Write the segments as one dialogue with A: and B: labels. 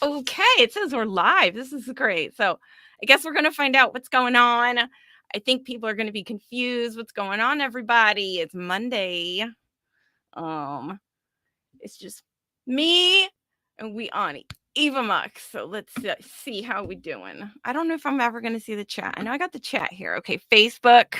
A: Okay, it says we're live. This is great. So I guess we're going to find out what's going on. I think people are going to be confused. What's going on, everybody? It's Monday. Um, it's just me and we on Eva Mux. So let's see how we doing. I don't know if I'm ever going to see the chat. I know I got the chat here. Okay, Facebook.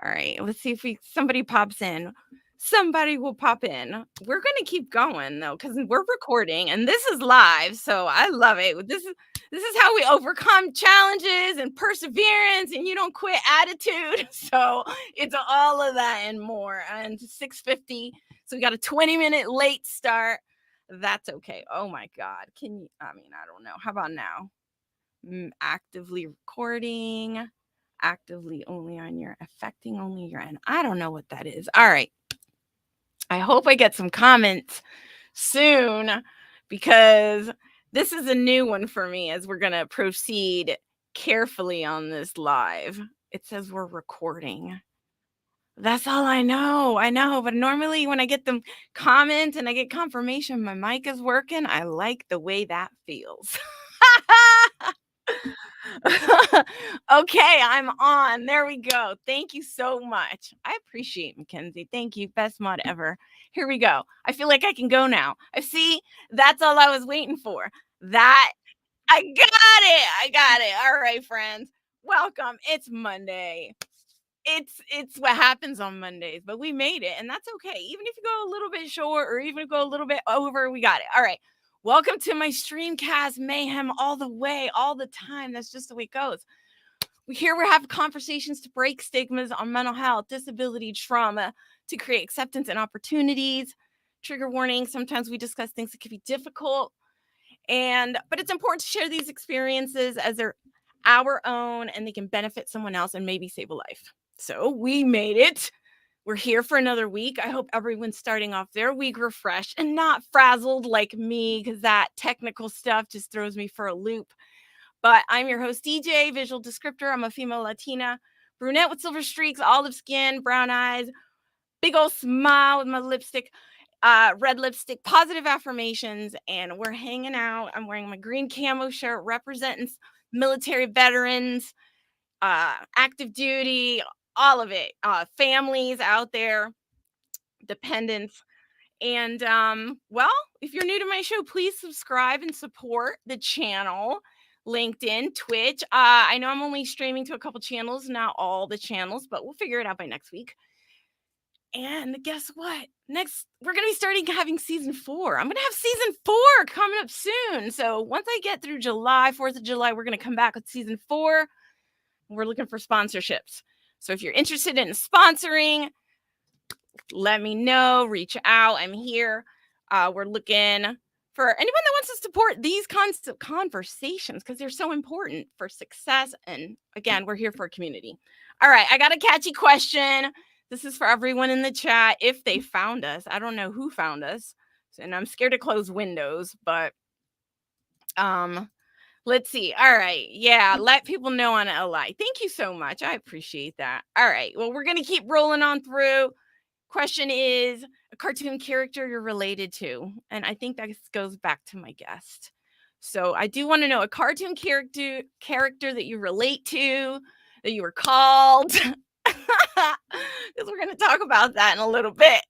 A: All right, let's see if somebody pops in. Somebody will pop in. We're going to keep going though, because we're recording and this is live. So I love it. This is how we overcome challenges and perseverance and you don't quit attitude. So it's all of that and more. And 6:50. So we got a 20-minute late start. That's okay. Oh my God. I don't know. How about now? Actively recording. Actively only on your affecting only your end. I don't know what that is. All right. I hope I get some comments soon because this is a new one for me as we're going to proceed carefully on this live. It says we're recording. That's all I know. I know. But normally when I get them comments and I get confirmation my mic is working, I like the way that feels. Okay, I'm on. There we go. Thank you so much. I appreciate Mackenzie. Thank you. Best mod ever. Here we go. I feel like I can go now. I see. That's all I was waiting for. That I got it. I got it. All right, friends. Welcome. It's Monday. It's what happens on Mondays, but we made it, and that's okay. Even if you go a little bit short or even go a little bit over, we got it. All right. Welcome to my streamcast mayhem all the way, all the time. That's just the way it goes. We're having conversations to break stigmas on mental health, disability, trauma, to create acceptance and opportunities. Trigger warning. Sometimes we discuss things that can be difficult. But it's important to share these experiences as they're our own and they can benefit someone else and maybe save a life. So we made it. We're here for another week. I hope everyone's starting off their week refreshed and not frazzled like me because that technical stuff just throws me for a loop. But I'm your host, DJ, visual descriptor. I'm a female Latina, brunette with silver streaks, olive skin, brown eyes, big old smile with my lipstick, red lipstick, positive affirmations, and we're hanging out. I'm wearing my green camo shirt representing military veterans, active duty, all of it, families out there, dependents. And well, if you're new to my show, please subscribe and support the channel. LinkedIn, Twitch. I know I'm only streaming to a couple channels, not all the channels, but we'll figure it out by next week. And guess what? Next, we're going to be starting having season 4. I'm going to have season 4 coming up soon. So once I get through July, 4th of July, we're going to come back with season 4. We're looking for sponsorships. So if you're interested in sponsoring, let me know, reach out. I'm here. We're looking for anyone that wants to support these kinds of conversations because they're so important for success. And again, we're here for a community. All right, I got a catchy question. This is for everyone in the chat. If they found us, I don't know who found us, and I'm scared to close windows, but let's see. All right. Yeah. Let people know on LI. Thank you so much. I appreciate that. All right. Well, we're going to keep rolling on through. Question is a cartoon character you're related to. And I think that goes back to my guest. So I do want to know a cartoon character that you relate to, that you were called. Because we're going to talk about that in a little bit.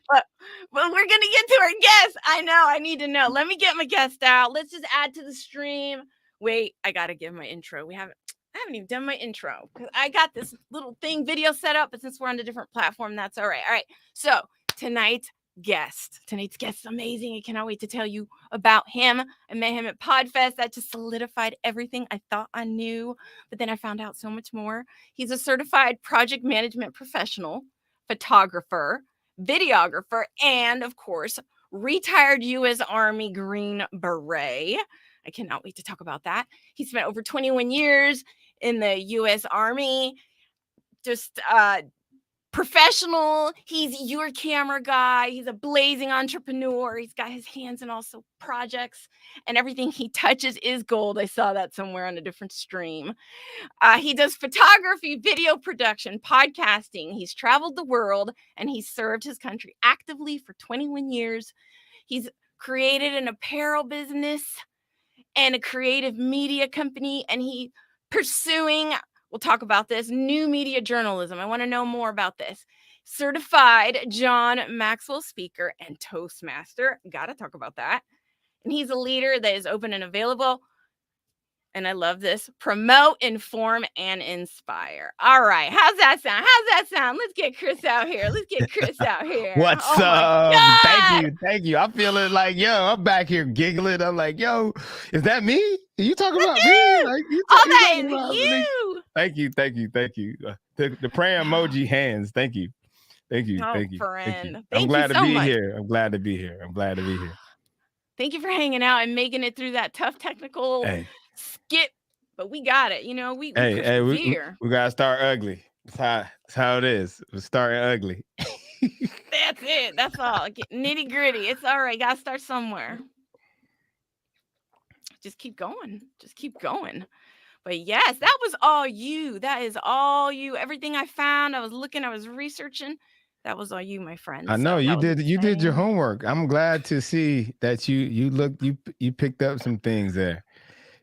A: but we're going to get to our guest. I know. I need to know. Let me get my guest out. Let's just add to the stream. Wait, I got to give my intro. I haven't even done my intro because I got this little thing video set up, but since we're on a different platform, that's all right. All right. So tonight's guest is amazing. I cannot wait to tell you about him. I met him at Podfest. That just solidified everything I thought I knew, but then I found out so much more. He's a certified project management professional, photographer, videographer, and of course, retired U.S. Army Green Beret. I cannot wait to talk about that. He spent over 21 years in the U.S. Army, just professional. He's your camera guy. He's a blazing entrepreneur. He's got his hands in also projects, and everything he touches is gold. I saw that somewhere on a different stream. He does photography, video production, podcasting. He's traveled the world, and he's served his country actively for 21 years. He's created an apparel business and a creative media company, and he pursuing, we'll talk about this, new media journalism. I want to know more about this. Certified John Maxwell speaker and Toastmaster. Got to talk about that. And he's a leader that is open and available. And I love this. Promote, inform, and inspire. All right. How's that sound? Let's get Chris out here.
B: What's
A: Oh
B: up?
A: my God.
B: Thank you. I'm feeling like, yo, I'm back here giggling. I'm like, yo, is that me? Are you talking about me? Like,
A: That is you.
B: Thank you. The praying emoji hands. Thank you.
A: Friend.
B: I'm glad to be here. I'm glad to be here.
A: Thank you for hanging out and making it through that tough technical skip, but we got it. We persevere.
B: We gotta start ugly. That's how it is. We're starting ugly.
A: That's it. That's all. Nitty gritty. It's all right. Gotta start somewhere. Just keep going. But yes, that was all you. That is all you. Everything I found, I was looking, I was researching. That was all you, my friend.
B: I know you did your homework. I'm glad to see that you picked up some things there.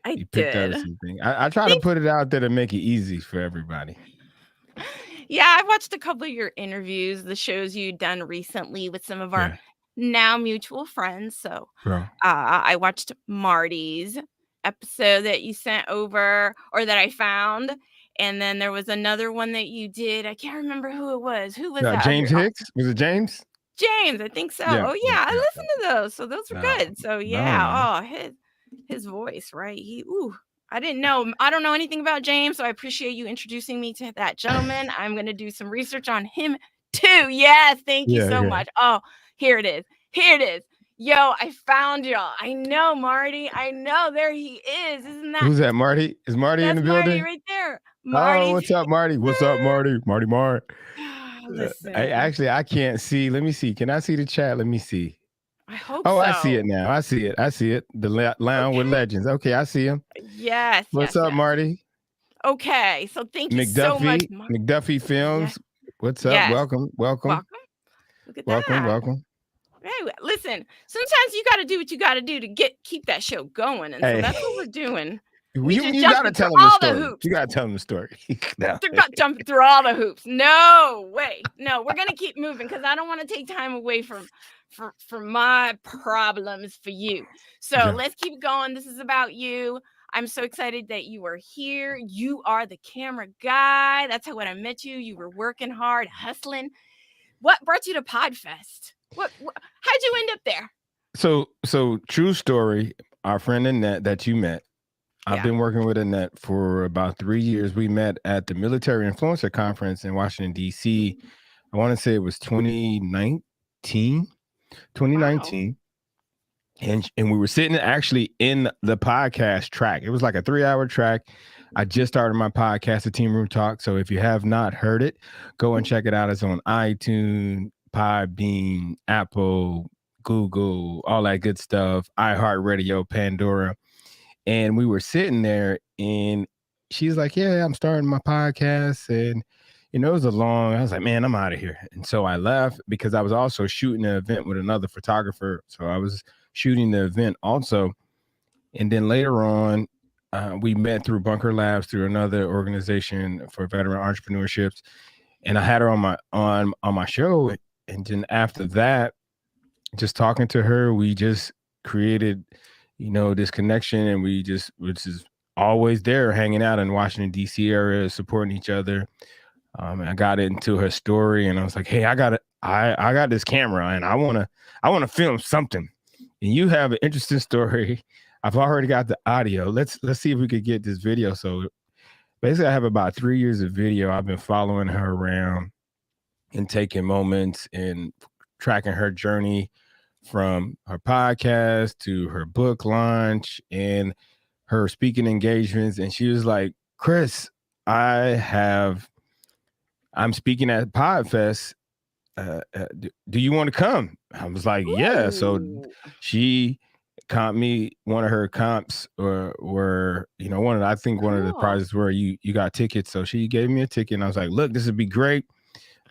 A: I did.
B: I try to put it out there to make it easy for everybody.
A: Yeah, I watched a couple of your interviews, the shows you'd done recently with some of our now mutual friends. So I watched Marty's episode that you sent over, or that I found. And then there was another one that you did. I can't remember who it was. Who was that?
B: James Hicks? Was it James?
A: James, I think so. Yeah, I listened to those. So those were good. So his voice, right? I didn't know. I don't know anything about James, so I appreciate you introducing me to that gentleman. I'm going to do some research on him too. Yes, thank you so much. Oh, here it is. Yo, I found y'all. I know, Marty. I know. There he is. Isn't that?
B: Who's that, Marty? Is Marty in the building?
A: Marty right there.
B: Oh, what's up, Marty? Marty Mark.
A: Listen.
B: I can't see. Let me see. Can I see the chat? Let me see.
A: I hope so.
B: I see it now. I see it. The Lounge with Legends. Okay, I see him.
A: Yes.
B: What's up, Marty?
A: Okay, so thank you so much,
B: McDuffie Films. Yeah. What's up?
A: Yes.
B: Welcome.
A: Look at that.
B: Welcome.
A: Hey, listen, sometimes you got to do what you got to do to keep that show going, and so that's what we're doing.
B: You got to tell them the story. You got to tell them the story.
A: They're not jumping through all the hoops. No way. No, we're gonna keep moving because I don't want to take time away from my problems for you. So let's keep going. This is about you. I'm so excited that you are here. You are the camera guy. That's how when I met you. You were working hard, hustling. What brought you to Podfest? How'd you end up there?
B: So true story. Our friend Annette that you met. I've been working with Annette for about 3 years. We met at the Military Influencer Conference in Washington, D.C. I want to say it was 2019. Wow. And we were sitting actually in the podcast track. It was like a 3-hour track. I just started my podcast, The Team Room Talk. So if you have not heard it, go and check it out. It's on iTunes, Podbean, Apple, Google, all that good stuff, iHeartRadio, Pandora. And we were sitting there and she's like, yeah, I'm starting my podcast. And, it was I was like, man, I'm out of here. And so I left because I was also shooting an event with another photographer. So I was shooting the event also. And then later on, we met through Bunker Labs, through another organization for veteran entrepreneurships. And I had her on my show. And then after that, just talking to her, we just created, this connection, and which is always there, hanging out in Washington, D.C. area, supporting each other. I got into her story, and I was like, hey, I got this camera, and I want to film something. And you have an interesting story. I've already got the audio. Let's see if we could get this video. So basically, I have about 3 years of video. I've been following her around and taking moments and tracking her journey from her podcast to her book launch and her speaking engagements. And she was like, Chris, I'm speaking at Podfest. Do you want to come? I was like, yeah. So she comped me. One of her comps were one of the prizes where you got tickets. So she gave me a ticket, and I was like, look, this would be great.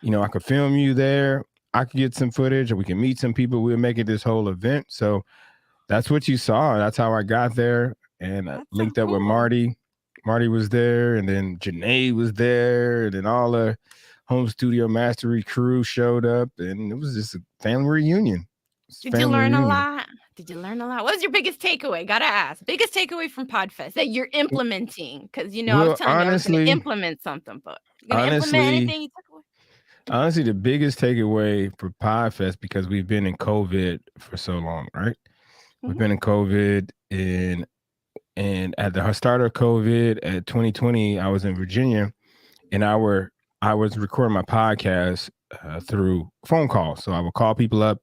B: I could film you there. I could get some footage, or we can meet some people. We'll make it this whole event. So that's what you saw. That's how I got there, and I
A: That's so
B: linked up with
A: cool.
B: Marty. Marty was there, and then Janae was there, and then all the home studio mastery crew showed up, and it was just a family reunion.
A: Did you learn a lot? Did you learn a lot? What was your biggest takeaway? Gotta ask. Biggest takeaway from Podfest that you're implementing? Because I was
B: Well,
A: telling you I was going to implement something, but you're going to implement anything you took away?
B: Honestly, the biggest takeaway for Podfest, because we've been in COVID for so long, right?
A: Mm-hmm.
B: We've been in COVID, and at the start of COVID at 2020, I was in Virginia, and I was recording my podcast through phone calls. So I would call people up,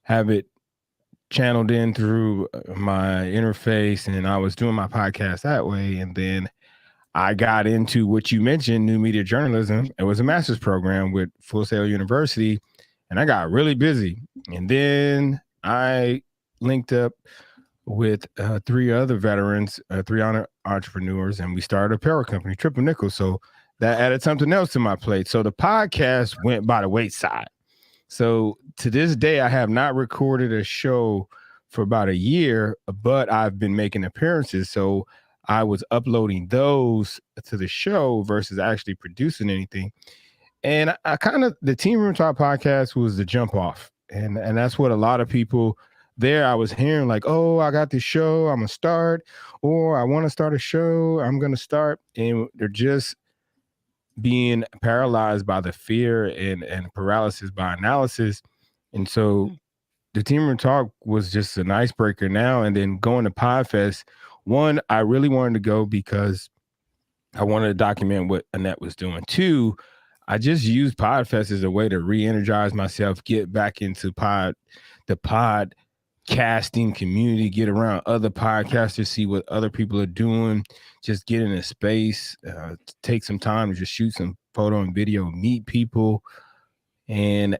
B: have it channeled in through my interface, and I was doing my podcast that way. And then I got into what you mentioned, new media journalism. It was a master's program with Full Sail University, and I got really busy. And then I linked up with 3 other veterans, 3 entrepreneurs, and we started a apparel company, Triple Nickel. So that added something else to my plate. So the podcast went by the wayside. So to this day, I have not recorded a show for about a year, but I've been making appearances. So I was uploading those to the show versus actually producing anything. And I kind of, the Team Room Talk podcast was the jump off. And that's what a lot of people there, I was hearing like, oh, I got this show, I'm going to start, or I want to start a show, I'm going to start. And they're just being paralyzed by the fear and paralysis by analysis. And so the Team Room Talk was just an icebreaker now. And then going to Podfest, one, I really wanted to go because I wanted to document what Annette was doing. 2, I just used Podfest as a way to re-energize myself, get back into the podcasting community, get around other podcasters, see what other people are doing, just get in a space, take some time to just shoot some photo and video, meet people, and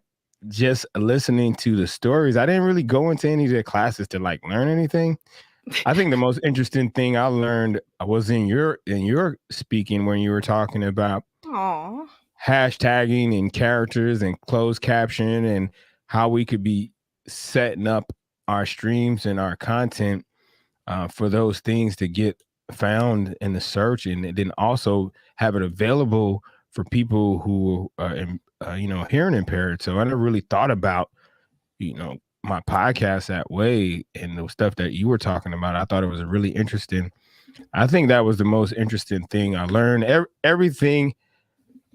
B: just listening to the stories. I didn't really go into any of the classes to like learn anything. I think the most interesting thing I learned was in your speaking when you were talking about hashtagging and characters and closed caption and how we could be setting up our streams and our content for those things to get found in the search, and then also have it available for people who are hearing impaired. So I never really thought about my podcast that way, and the stuff that you were talking about. I thought it was really interesting. I think that was the most interesting thing I learned. Everything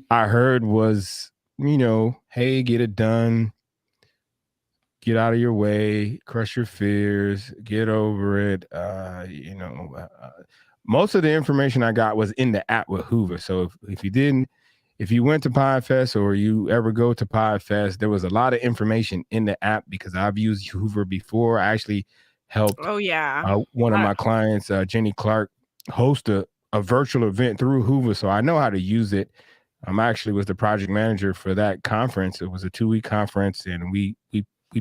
B: I heard was, hey, get it done, get out of your way, crush your fears, get over it. Most of the information I got was in the app with Hoover. So if you went to Podfest or you ever go to Podfest, there was a lot of information in the app because I've used Hoover before. I actually helped one of my clients, Jenny Clark, host a virtual event through Hoover. So I know how to use it. I actually was the project manager for that conference. It was a 2-week conference, and we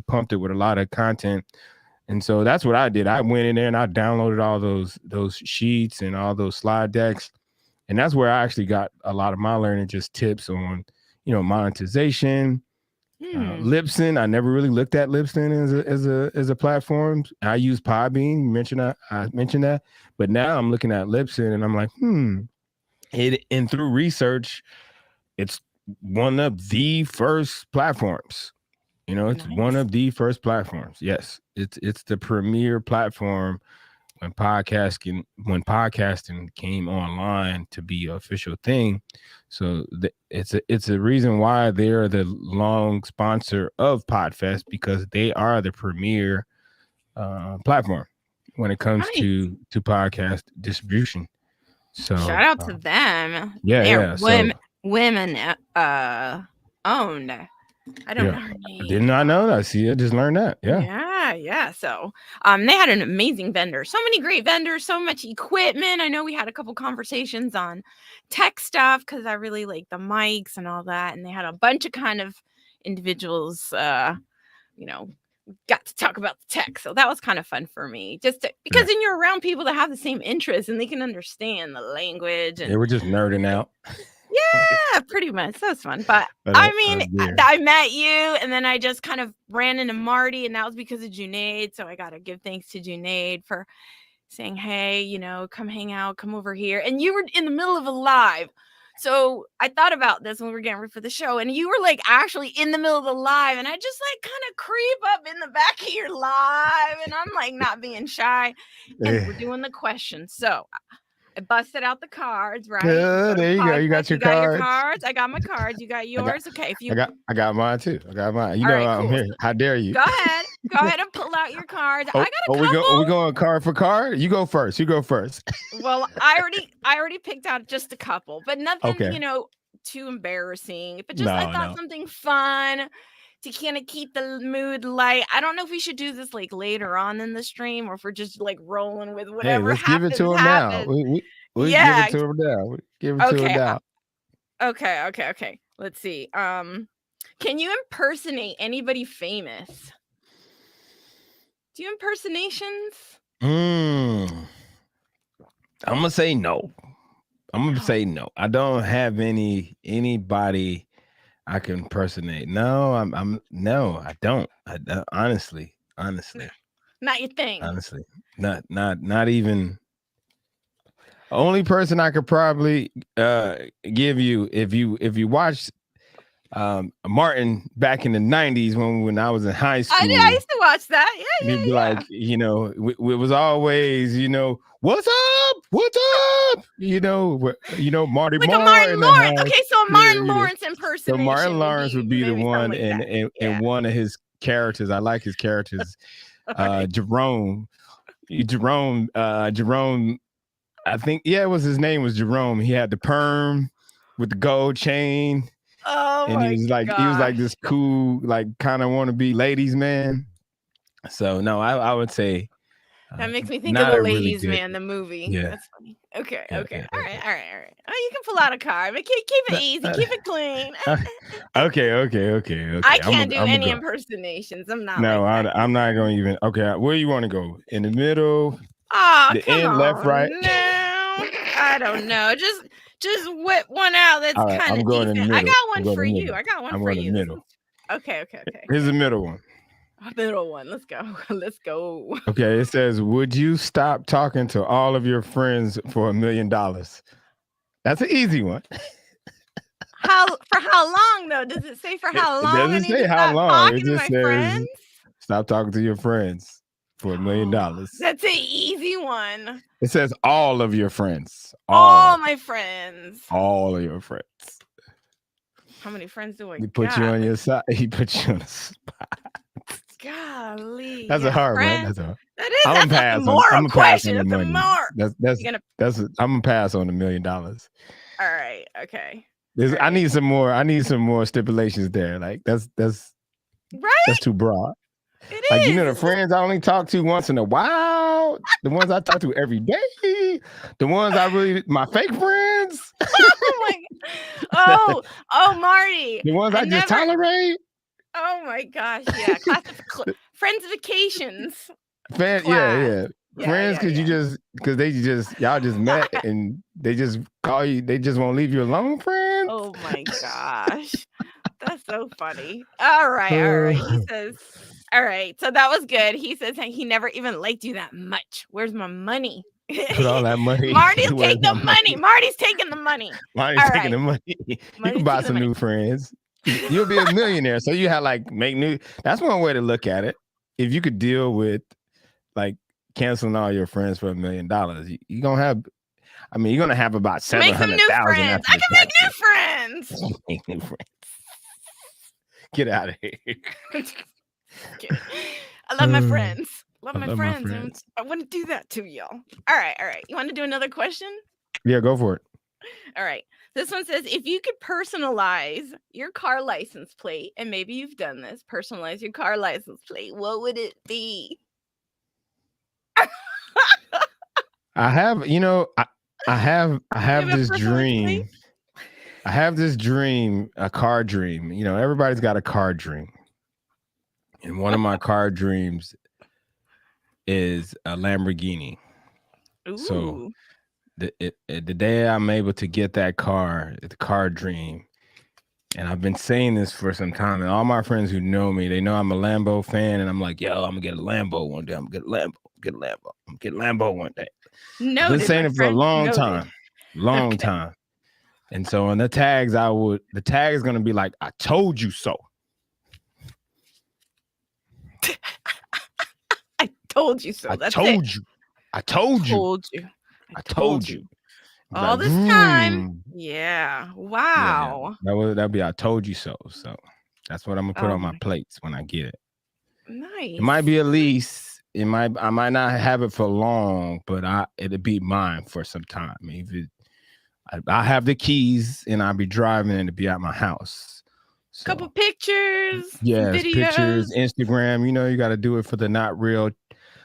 B: pumped it with a lot of content. And so that's what I did. I went in there and I downloaded all those sheets and all those slide decks. And that's where I actually got a lot of my learning, just tips on, monetization, Libsyn. I never really looked at Libsyn as a platform. I use Podbean. You mentioned that. I mentioned that, but now I'm looking at Libsyn and I'm like, and through research, it's one of the first platforms. It's one of the first platforms. Yes, it's the premier platform when podcasting came online to be an official thing. So it's a reason why they're the long sponsor of Podfest, because they are the premier platform when it comes to podcast distribution. So
A: shout out to them.
B: Yeah.
A: Women owned. I don't know her name.
B: Did not know that. See, I just learned that.
A: Yeah. So they had an amazing vendor. So many great vendors, so much equipment. I know we had a couple conversations on tech stuff because I really like the mics and all that. And they had a bunch of kind of individuals, got to talk about the tech. So that was kind of fun for me. Because then you're around people that have the same interests and they can understand the language. And
B: they were just nerding out.
A: Yeah, pretty much. That was fun. But
B: But,
A: I mean,
B: yeah.
A: I met you, and then I just kind of ran into Marty, and that was because of Junaid. So I got to give thanks to Junaid for saying, hey, you know, come hang out, come over here. And you were in the middle of a live. So I thought about this when we were getting ready for the show, and you were like actually in the middle of the live, and I just like kind of creep up in the back of your live, and I'm like not being shy, and we're doing the questions. So I busted out the cards, right?
B: There you go. You got your cards.
A: Your cards. I got my cards. You got yours. Okay. If you
B: I got mine too. I got mine. You
A: all
B: know
A: right,
B: I'm
A: cool.
B: here. How dare you?
A: Go ahead. Go ahead and pull out your cards. I got a couple.
B: Are we going card for card? You go first. You go first.
A: Well, I already picked out just a couple, but nothing,
B: Okay.
A: you know, too embarrassing. But just I thought something fun to kind of keep the mood light. I don't know if we should do this like later on in the stream or if we're just like rolling with whatever
B: let's
A: happens.
B: Give it to him now. We give it to him now. Give it to him now.
A: Okay. Let's see. Can you impersonate anybody famous? Do you impersonations?
B: I'm gonna say no. Say no. I don't have anybody I can impersonate. No, no, I don't. Honestly.
A: Not your thing.
B: Honestly. Not even. Only person I could probably give you if you watched Martin back in the 90s when I was in high school.
A: I used to watch that. Yeah.
B: You'd be like, you know, it was always, you know, what's up? You know, Marty
A: like
B: Moore.
A: Martin Lawrence. Okay, so Martin Lawrence impersonation.
B: So Martin Lawrence would be the one, and one of his characters. I like his characters. Jerome. I think, it was his name was Jerome. He had the perm with the gold chain.
A: Oh,
B: and he was like this cool, like kind of want to be ladies man. So no, I would say
A: that makes me think of the Ladies Man, the movie.
B: Yeah,
A: that's funny. Okay. All right. Oh, you can pull out a card, but keep it easy, keep it clean.
B: Okay.
A: I can't do any impersonations. I'm not.
B: No,
A: like
B: I'm not going to even. Okay, where you want to go? In the middle?
A: The
B: end, left, right?
A: No, I don't know. Just whip one out. That's kind of decent. I got one for you.
B: I'm going to the middle.
A: Okay.
B: Here's the middle one.
A: A middle one. Let's go.
B: Okay, it says, would you stop talking to all of your friends for $1 million? That's an easy one.
A: For how long though? Does it say for how long?
B: It doesn't say how long. It just says
A: friends?
B: Stop talking to your friends for $1 million.
A: That's an easy one.
B: It says all of your friends.
A: All my friends.
B: All of your friends.
A: How many friends do I got?
B: He put you on your side. He put you on the spot.
A: Golly.
B: That's a hard one. That's
A: a moral question. That's a more.
B: I'm gonna pass on $1 million.
A: All right. Okay.
B: I need some more stipulations there. Like that's
A: right.
B: That's too broad.
A: It
B: like
A: is.
B: You know, the friends I only talk to once in a while, the ones I talk to every day, the ones my fake friends.
A: Oh Marty.
B: The ones I just tolerate.
A: Oh my gosh, yeah. Friendsvacations.
B: Yeah. Friends, y'all just met and they just call you. They just won't leave you alone, friends.
A: Oh my gosh, that's so funny. All right. He says, all right. So that was good. He says he never even liked you that much. Where's my money?
B: Put all that money.
A: Marty's take the money. Marty's taking the money.
B: Marty's taking the money. You can buy some new friends. You'll be a millionaire. So you have make new. That's one way to look at it. If you could deal with canceling all your friends for $1 million, you're gonna have. I mean, you're gonna have about 700,000. I
A: can make new friends.
B: Make new friends. Get out of here.
A: I love my friends. Love my friends. I wouldn't do that to y'all. All right. You want to do another question?
B: Yeah, go for it.
A: All right. This one says, if you could personalize your car license plate, and maybe you've done this, personalize your car license plate, what would it be?
B: I have this dream. I have this dream, a car dream. You know, everybody's got a car dream. And one of my car dreams is a Lamborghini.
A: Ooh.
B: So the day I'm able to get that car, the car dream. And I've been saying this for some time, and all my friends who know me, they know I'm a Lambo fan, and I'm like, yo, I'm gonna get a Lambo one day. I'm gonna get a Lambo one day. I've been
A: Noted,
B: saying
A: my
B: it for a
A: friend.
B: long
A: Noted.
B: time. And so on the tags, the tag is gonna be like, I told you so.
A: I told you so.
B: I told you. I told you.
A: All
B: Like,
A: this time. Yeah. Wow.
B: That'd be I told you so. So that's what I'm gonna put on my
A: my
B: plates when I get it.
A: Nice.
B: It might be a lease. I might not have it for long, but it'll be mine for some time. I have the keys and I'll be driving and it'll be at my house. So,
A: couple pictures.
B: yes,
A: videos.
B: pictures, Instagram. You know, you got to do it for the not real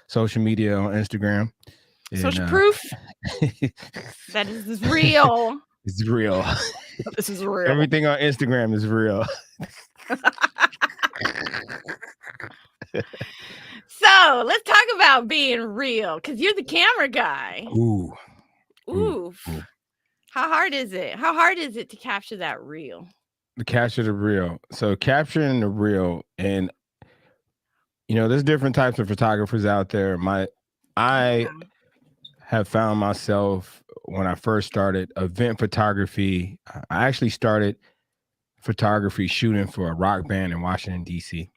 B: social media on Instagram.
A: Social proof. That is real.
B: It's real.
A: This is real.
B: Everything on Instagram is real.
A: So let's talk about being real, because you're the camera guy.
B: Ooh.
A: How hard is it? How hard is it to capture that real?
B: To capture the real. So capturing the real, and there's different types of photographers out there. I have found myself when I first started event photography. I actually started photography shooting for a rock band in Washington, D.C.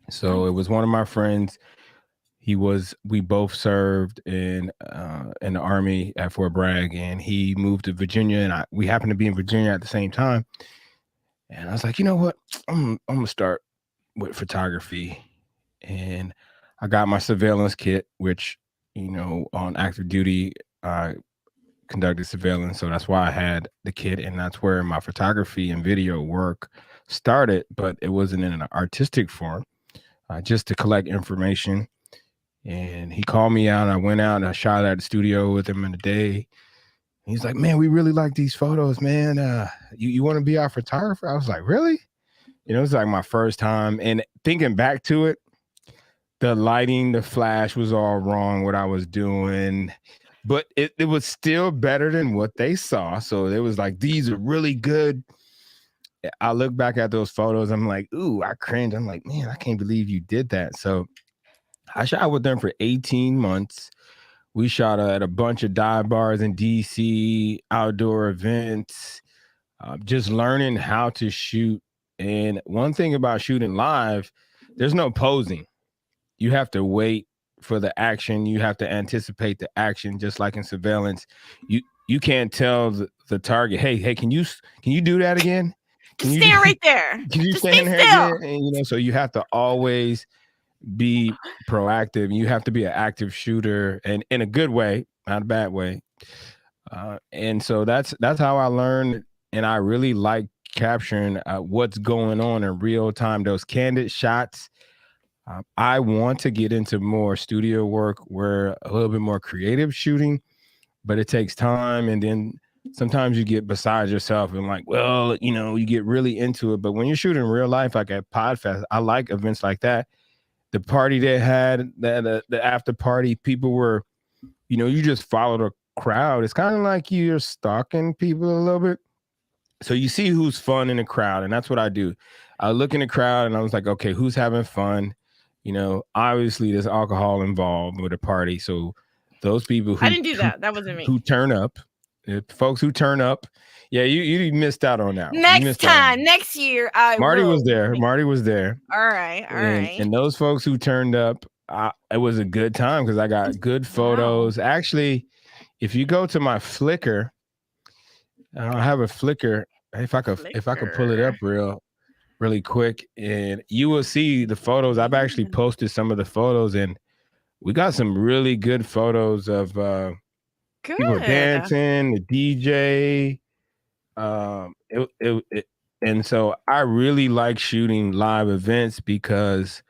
B: So it was one of my friends. We both served in the Army at Fort Bragg, and he moved to Virginia, and we happened to be in Virginia at the same time. And I was like, you know what? I'm gonna start with photography. And I got my surveillance kit, which, on active duty, I conducted surveillance. So that's why I had the kit, and that's where my photography and video work started, but it wasn't in an artistic form, just to collect information. And he called me out, and I went out and I shot at the studio with him in a day. He's like, man, we really like these photos, man. You want to be our photographer? I was like, really? It was like my first time. And thinking back to it, the lighting, the flash was all wrong, what I was doing. But it was still better than what they saw. So it was like, these are really good. I look back at those photos. I'm like, ooh, I cringe. I'm like, man, I can't believe you did that. So I shot with them for 18 months. We shot at a bunch of dive bars in DC, outdoor events, just learning how to shoot. And one thing about shooting live, there's no posing. You have to wait for the action. You have to anticipate the action, just like in surveillance. You can't tell the target, hey, can you do that again?
A: Just stand right there.
B: Can you
A: just
B: stand there
A: still.
B: again? And, so you have to always be proactive. You have to be an active shooter, and in a good way, not a bad way. And so that's how I learned, and I really like capturing what's going on in real time, those candid shots. I want to get into more studio work where a little bit more creative shooting, but it takes time. And then sometimes you get beside yourself and like, well, you get really into it. But when you're shooting real life, like at Podfest, I like events like that. The party they had, the after party, people were, you just follow the crowd. It's kind of like you're stalking people a little bit. So you see who's fun in the crowd, and that's what I do. I look in the crowd and I was like, okay, who's having fun? Obviously there's alcohol involved with a party. So those people who
A: I didn't do that. That wasn't me.
B: Who turn up, folks who turn up. Yeah, you missed out on that.
A: Next time, next year,
B: Marty was there. Marty was there.
A: All right.
B: And those folks who turned up, it was a good time because I got good photos. Wow. Actually, if you go to my Flickr, I have a Flickr. If I could pull it up really quick, and you will see the photos. I've actually posted some of the photos, and we got some really good photos of people dancing, the DJ. And so I really like shooting live events because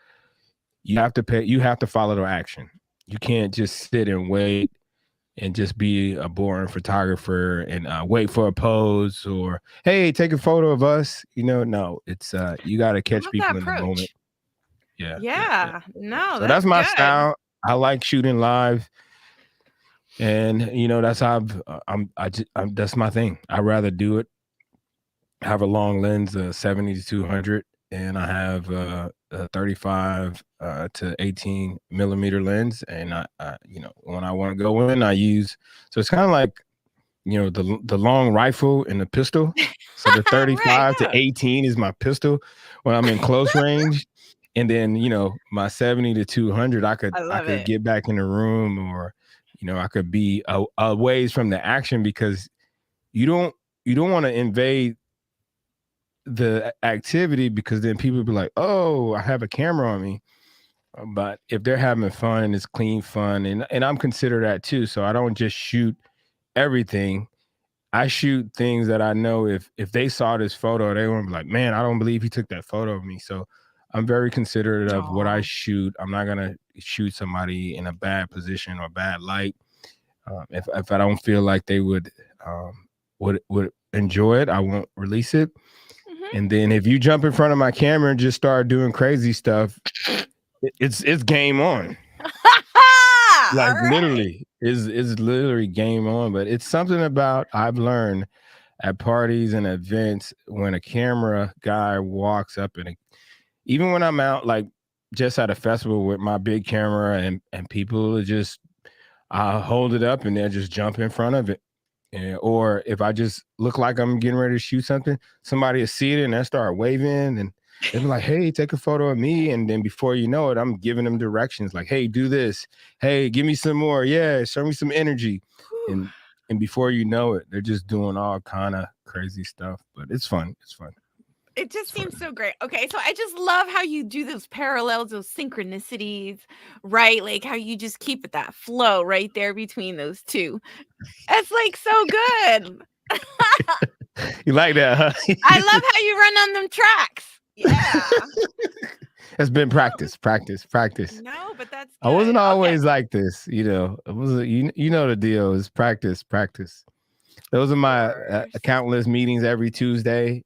B: you have to follow the action. You can't just sit and wait and just be a boring photographer and wait for a pose or, hey, take a photo of us. No, it's you got to catch people in the moment.
A: Yeah. No,
B: so that's my style. I like shooting live. And that's how that's my thing. I rather do it. I have a long lens, 70 to 200, and I have a 35 to 18 millimeter lens. And when I want to go in, I use. So it's kind of like the long rifle and the pistol. So the 35
A: Right,
B: to
A: yeah.
B: 18 is my pistol when I'm in close range. And then my 70 to 200, I
A: love
B: could
A: it.
B: get back in the room, or I could be a ways from the action, because you don't want to invade the activity, because then people will be like, oh, I have a camera on me. But if they're having fun and it's clean fun, and I'm considered that too, so I don't just shoot everything. I shoot things that I know if they saw this photo, they won't be like, man, I don't believe he took that photo of me. So I'm very considerate of what I
A: Aw.
B: shoot. I'm not gonna shoot somebody in a bad position or bad light. If I don't feel like they would enjoy it, I won't release it.
A: Mhm.
B: And then if you jump in front of my camera and just start doing crazy stuff, it's game on. Like
A: All right.
B: literally, is literally game on. But it's something about I've learned at parties and events, when a camera guy walks up, and even when I'm out, like just at a festival with my big camera, and people are just, I'll hold it up and they'll just jump in front of it. Or if I just look like I'm getting ready to shoot something, somebody will see it and they'll start waving, and they'll be like, hey, take a photo of me. And then before you know it, I'm giving them directions like, hey, do this. Hey, give me some more. Yeah, show me some energy.
A: Whew.
B: And before you know it, they're just doing all kind of crazy stuff. But it's fun. It's fun.
A: It
B: It's
A: just seems
B: fun.
A: so great. Okay, so I just love how you do those parallels, those synchronicities, right? Like how you just keep it that flow right there between those two. It's like so good.
B: You like that, huh?
A: I love how you run on them tracks. Yeah.
B: It's been
A: No,
B: practice.
A: no, but that's
B: I wasn't
A: good. Okay.
B: always like this, It was the deal is practice. Those are
A: Of
B: my
A: course.
B: countless meetings every Tuesday.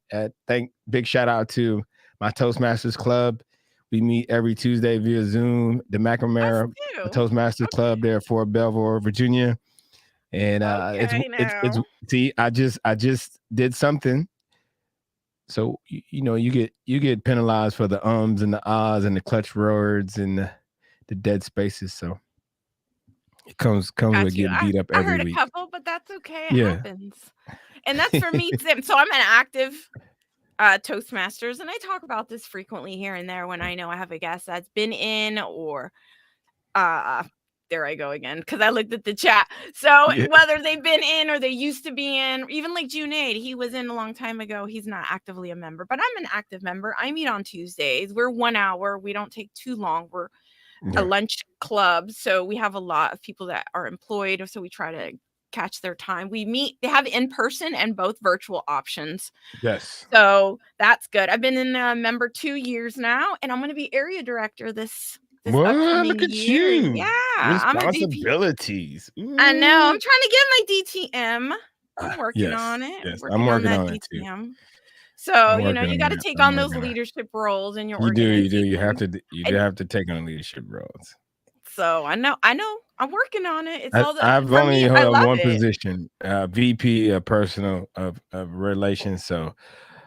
B: Big shout out to my Toastmasters Club. We meet every Tuesday via Zoom. The
A: Us
B: McNamara
A: too.
B: Toastmasters Club there for Belvoir, Virginia. And
A: Okay,
B: it's
A: now.
B: see, I just did something. So you get penalized for the ums and the ahs and the clutch words and the dead spaces. So it comes with
A: Got you.
B: getting beat up
A: I
B: every
A: heard a
B: week.
A: couple, but that's okay. It
B: Yeah.
A: happens. And that's for me, Tim. So I'm an active Toastmasters, and I talk about this frequently here and there when I know I have a guest that's been in, or uh there I go again because I looked at the chat. So
B: Yeah.
A: whether they've been in or they used to be in, even like Junaid, he was in a long time ago. He's not actively a member, but I'm an active member. I meet on Tuesdays. We're 1 hour. We don't take too long. We're a
B: Yeah.
A: lunch club, so we have a lot of people that are employed. So we try to catch their time. We meet. They have in person and both virtual options.
B: Yes.
A: So that's good. I've been in a member 2 years now, and I'm going to be area director this
B: What?
A: upcoming
B: Look at
A: year.
B: you.
A: Yeah, I'm a VP.
B: Responsibilities.
A: I know. I'm
B: Ooh.
A: trying to get my DTM. I'm working
B: Yes.
A: on it.
B: Yes. I'm
A: Working on
B: working
A: that
B: on it too.
A: DTM. So,
B: I'm working
A: you
B: on
A: got to
B: it.
A: take
B: I'm
A: on those
B: working on it.
A: leadership roles in your
B: You do. You do.
A: organization.
B: You do
A: And
B: have to take on leadership roles.
A: so I know. I'm working on it. It's all
B: I've
A: for
B: only
A: me. I
B: held
A: love
B: one
A: it.
B: position, VP of personal of relations. So,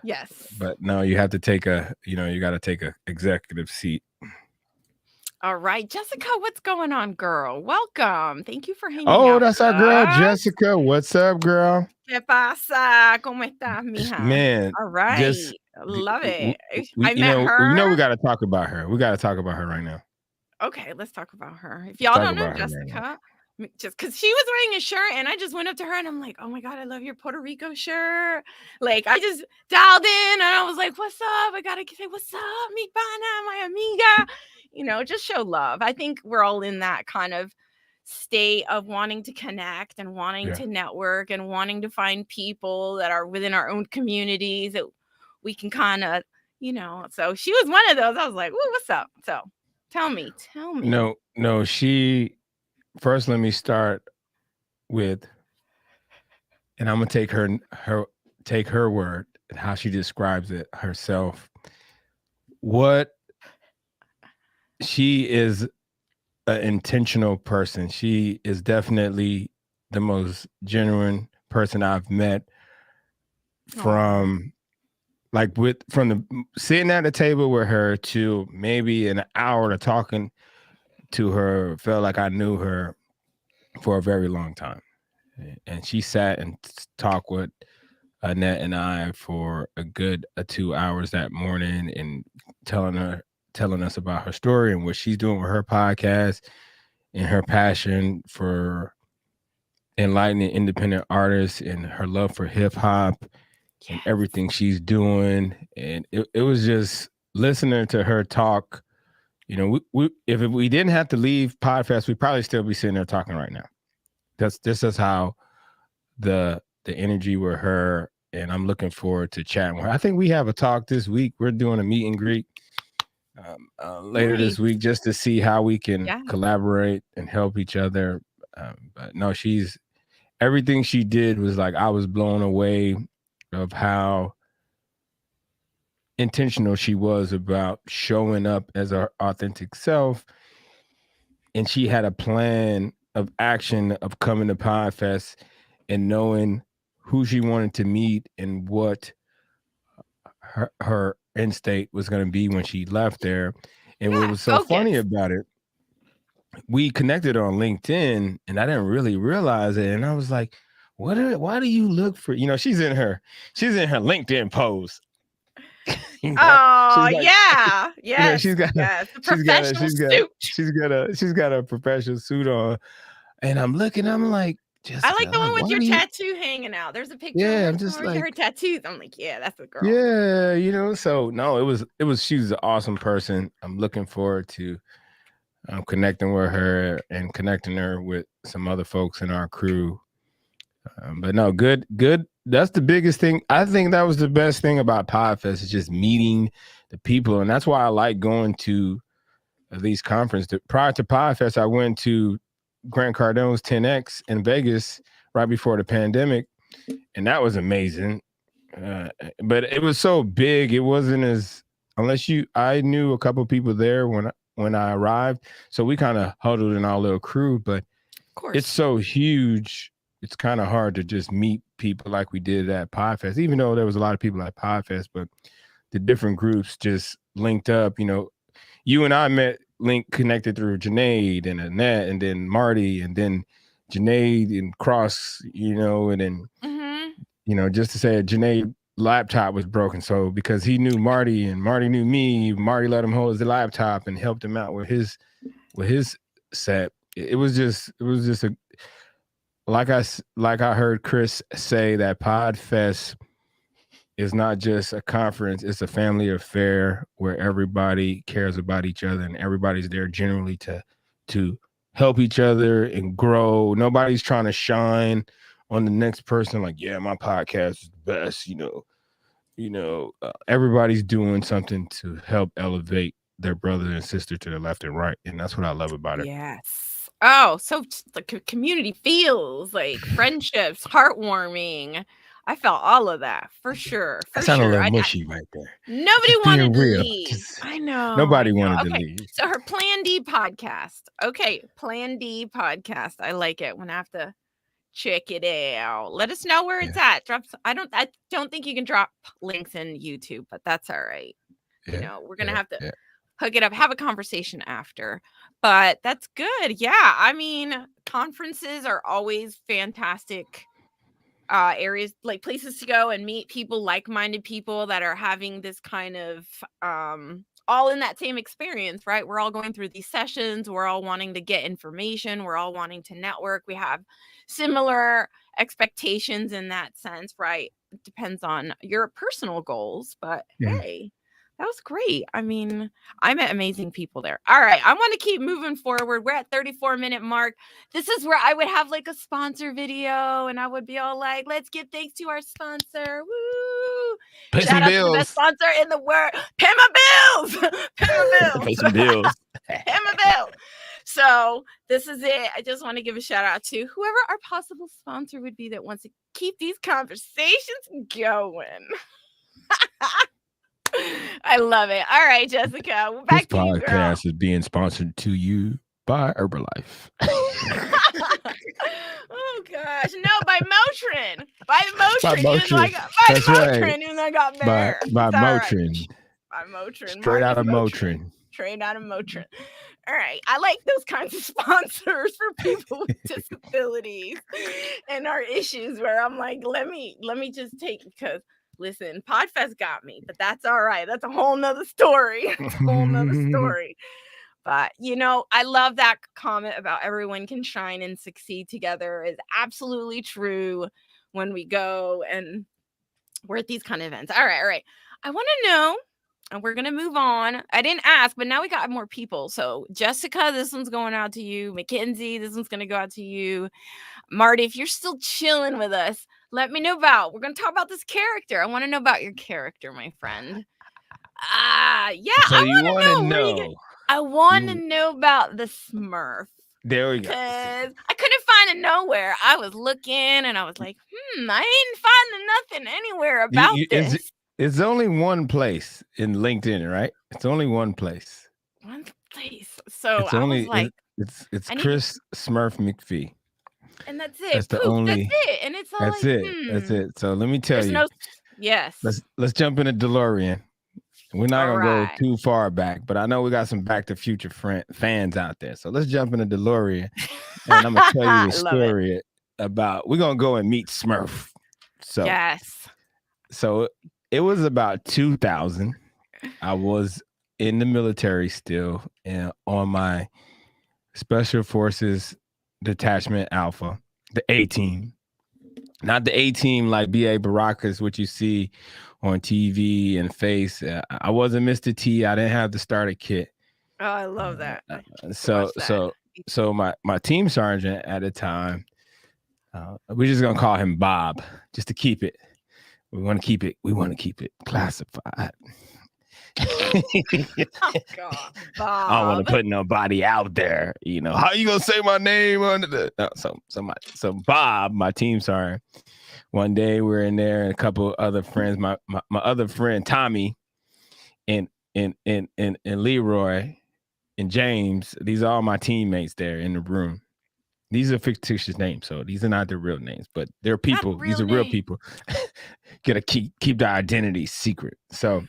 A: Yes.
B: but no, you have to take you got to take a executive seat.
A: All right, Jessica, what's going on, girl? Welcome. Thank you for hanging
B: Oh,
A: out
B: that's
A: with
B: our girl,
A: us.
B: Jessica. What's up, girl?
A: ¿Qué pasa? ¿Cómo estás, mija?
B: Man,
A: All
B: just
A: right. Love it.
B: we
A: I met
B: we
A: her.
B: got to talk about her. We got to talk about her right now.
A: Okay, let's talk about her. If
B: Let's
A: y'all
B: talk
A: don't know
B: about her right now.
A: Jessica, just because she was wearing a shirt and I just went up to her and I'm like, oh my God, I love your Puerto Rico shirt. Like, I just dialed in and I was like, what's up? I got to say, what's up, mi pana, my amiga? Just show love. I think we're all in that kind of state of wanting to connect and wanting
B: Yeah.
A: to network and wanting to find people that are within our own communities that we can kind of, so she was one of those. I was like, "Ooh, what's up?" So tell me.
B: No, she first let me start with, and I'm gonna take her word and how she describes it herself. What she is an intentional person. She is definitely the most genuine person I've met from from the sitting at the table with her to maybe an hour to talking to her. Felt like I knew her for a very long time. And she sat and talked with Annette and I for a good 2 hours that morning and telling us about her story and what she's doing with her podcast and her passion for enlightening independent artists and her love for hip hop and everything she's doing. And it was just listening to her talk. You know, if we didn't have to leave Podfest, we'd probably still be sitting there talking right now. This is how the energy with her, and I'm looking forward to chatting with her. I think we have a talk this week. We're doing a meet and greet later this week just to see how we can collaborate and help each other. But no, everything she did was like, I was blown away of how intentional she was about showing up as her authentic self. And she had a plan of action of coming to Podfest and knowing who she wanted to meet and what her end state was going to be when she left there. And what was so funny about it, we connected on LinkedIn and I didn't really realize it. And I was like, why do you look for, she's in her LinkedIn pose.
A: Oh, yeah. Yes.
B: She's got a professional suit on. And I'm looking, I'm like, Jessica,
A: I like the one with your tattoo hanging out. There's a picture of her tattoos. I'm like, yeah, that's the girl.
B: Yeah, so no, she was an awesome person. I'm looking forward to connecting with her and connecting her with some other folks in our crew. But no, good. That's the biggest thing. I think that was the best thing about Podfest is just meeting the people. And that's why I like going to these conferences. Prior to Podfest, I went to Grant Cardone's 10X in Vegas right before the pandemic. And that was amazing. But it was so big. It wasn't I knew a couple of people there when I arrived. So we kind of huddled in our little crew, but of course, it's so huge. It's kind of hard to just meet people like we did at Podfest, even though there was a lot of people at Podfest, but the different groups just linked up. You and I connected through Janaid and Annette and then Marty and then Janaid and Cross, and then, just to say Janaid laptop was broken. So because he knew Marty and Marty knew me, Marty let him hold the laptop and helped him out with his set. It was just a, like I heard Chris say, that Podfest is not just a conference, it's a family affair where everybody cares about each other and everybody's there generally to help each other and grow. Nobody's trying to shine on the next person like, yeah, my podcast is the best, everybody's doing something to help elevate their brother and sister to the left and right. And that's what I love about it.
A: Yes. Oh, so the community feels like friendships, heartwarming. I felt all of that for sure.
B: That sounded a little mushy right there.
A: Nobody wanted to leave. I know.
B: Nobody wanted to leave.
A: So her Plan D podcast. Okay, Plan D podcast. I like it. When I have to check it out. Let us know where it's at. I don't think you can drop links in YouTube, but that's all right. Yeah, we're gonna have to hook it up, have a conversation after. But that's good. Yeah. I mean, conferences are always fantastic areas, like places to go and meet people, like-minded people that are having this kind of all in that same experience, right? We're all going through these sessions. We're all wanting to get information. We're all wanting to network. We have similar expectations in that sense, right? It depends on your personal goals, but hey, that was great. I mean, I met amazing people there. All right. I want to keep moving forward. We're at 34-minute mark. This is where I would have like a sponsor video and I would be all like, let's give thanks to our sponsor. Woo!
B: Pay
A: Shout
B: some
A: out
B: bills.
A: to the best sponsor in the world. Pay my bills. Pay my bills.
B: Pay some bills.
A: Pay my bill. So this is it. I just want to give a shout out to whoever our possible sponsor would be that wants to keep these conversations going. I love it. All right, Jessica. Back to you, girl.
B: This podcast is being sponsored to you by Herbalife.
A: Oh gosh, no, by Motrin. By
B: By
A: Motrin, even though I
B: Motrin.
A: got by
B: That's right.
A: Motrin, even though I got
B: By
A: Bear.
B: by
A: Is that right?
B: Motrin.
A: By Motrin.
B: Straight out
A: Marcus
B: of
A: Motrin.
B: Motrin.
A: Straight out of Motrin. All right. I like those kinds of sponsors for people with disabilities and our issues where I'm like, let me just take, because listen, Podfest got me, but that's all right. That's a whole nother story. It's a whole nother story. But, I love that comment about everyone can shine and succeed together is absolutely true when we go and we're at these kind of events. All right. I want to know, and we're going to move on. I didn't ask, but now we got more people. So, Jessica, this one's going out to you. Mackenzie, this one's going to go out to you. Marty, if you're still chilling with us, let me know about. We're going to talk about this character. I want to know about your character, my friend. Yeah.
B: So
A: I
B: you
A: want to know where you get. I want to know about the Smurf.
B: There we go.
A: Because I couldn't find it nowhere. I was looking and I was like, I ain't finding nothing anywhere about this.
B: It's only one place in LinkedIn, right? It's only one place.
A: One place. So I was like,
B: it's Chris Smurf McPhee.
A: And that's it. That's the only. That's it. And it's all
B: that's
A: like,
B: it. That's it. So let me tell you.
A: Yes.
B: Let's jump in a DeLorean. We're not going to go too far back, but I know we got some Back to Future fans out there. So let's jump in a DeLorean, and I'm going to tell you a story about, we're going to go and meet Smurf. So,
A: yes.
B: So it was about 2000. I was in the military still and on my Special Forces Detachment Alpha, the A-Team. Not the A-Team like B.A. Baracus, which you see on TV and Face. I wasn't Mr. T. I didn't have the starter kit.
A: Oh, I love that.
B: So my team sergeant at the time, we're just gonna call him Bob, just to keep it. We want to keep it classified.
A: Oh God, Bob.
B: I don't want to put nobody out there. How you gonna say my name under the? No, so Bob, my team sergeant. One day we're in there and a couple other friends. My other friend Tommy, and Leroy, and James. These are all my teammates there in the room. These are fictitious names, so these are not their real names, but they're people. These are real people. Gotta keep their identity secret. So.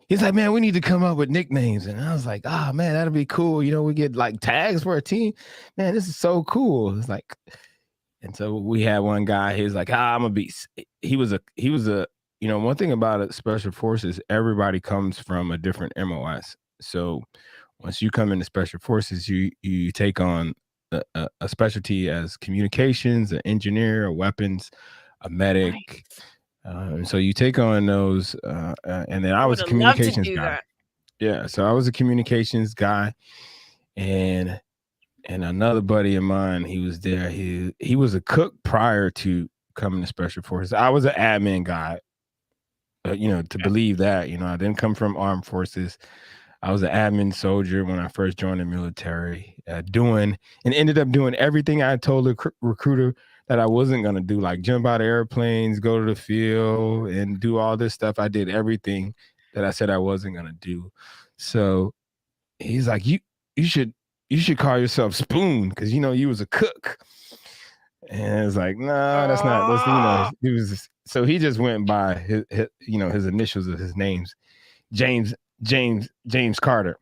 B: He's like, man, we need to come up with nicknames. And I was like, man, that'll be cool. We get like tags for a team. Man, this is so cool. It's like, and so we had one guy, he was like, I'm a beast. He was a, one thing about it, Special Forces, everybody comes from a different MOS. So once you come into Special Forces, you take on a specialty as communications, an engineer, a weapons, a medic. Nice. So you take on those, and then I was a communications guy. That. Yeah, so I was a communications guy, and another buddy of mine, he was there. He was a cook prior to coming to Special Forces. I was an admin guy, to believe that. I didn't come from armed forces. I was an admin soldier when I first joined the military, ended up doing everything I told the recruiter that I wasn't going to do, like jump out of airplanes, go to the field, and do all this stuff. I did everything that I said I wasn't going to do. So he's like, you should call yourself Spoon, because, you was a cook. And it's like, no, that's not, he was, so he just went by his initials of his names, James Carter.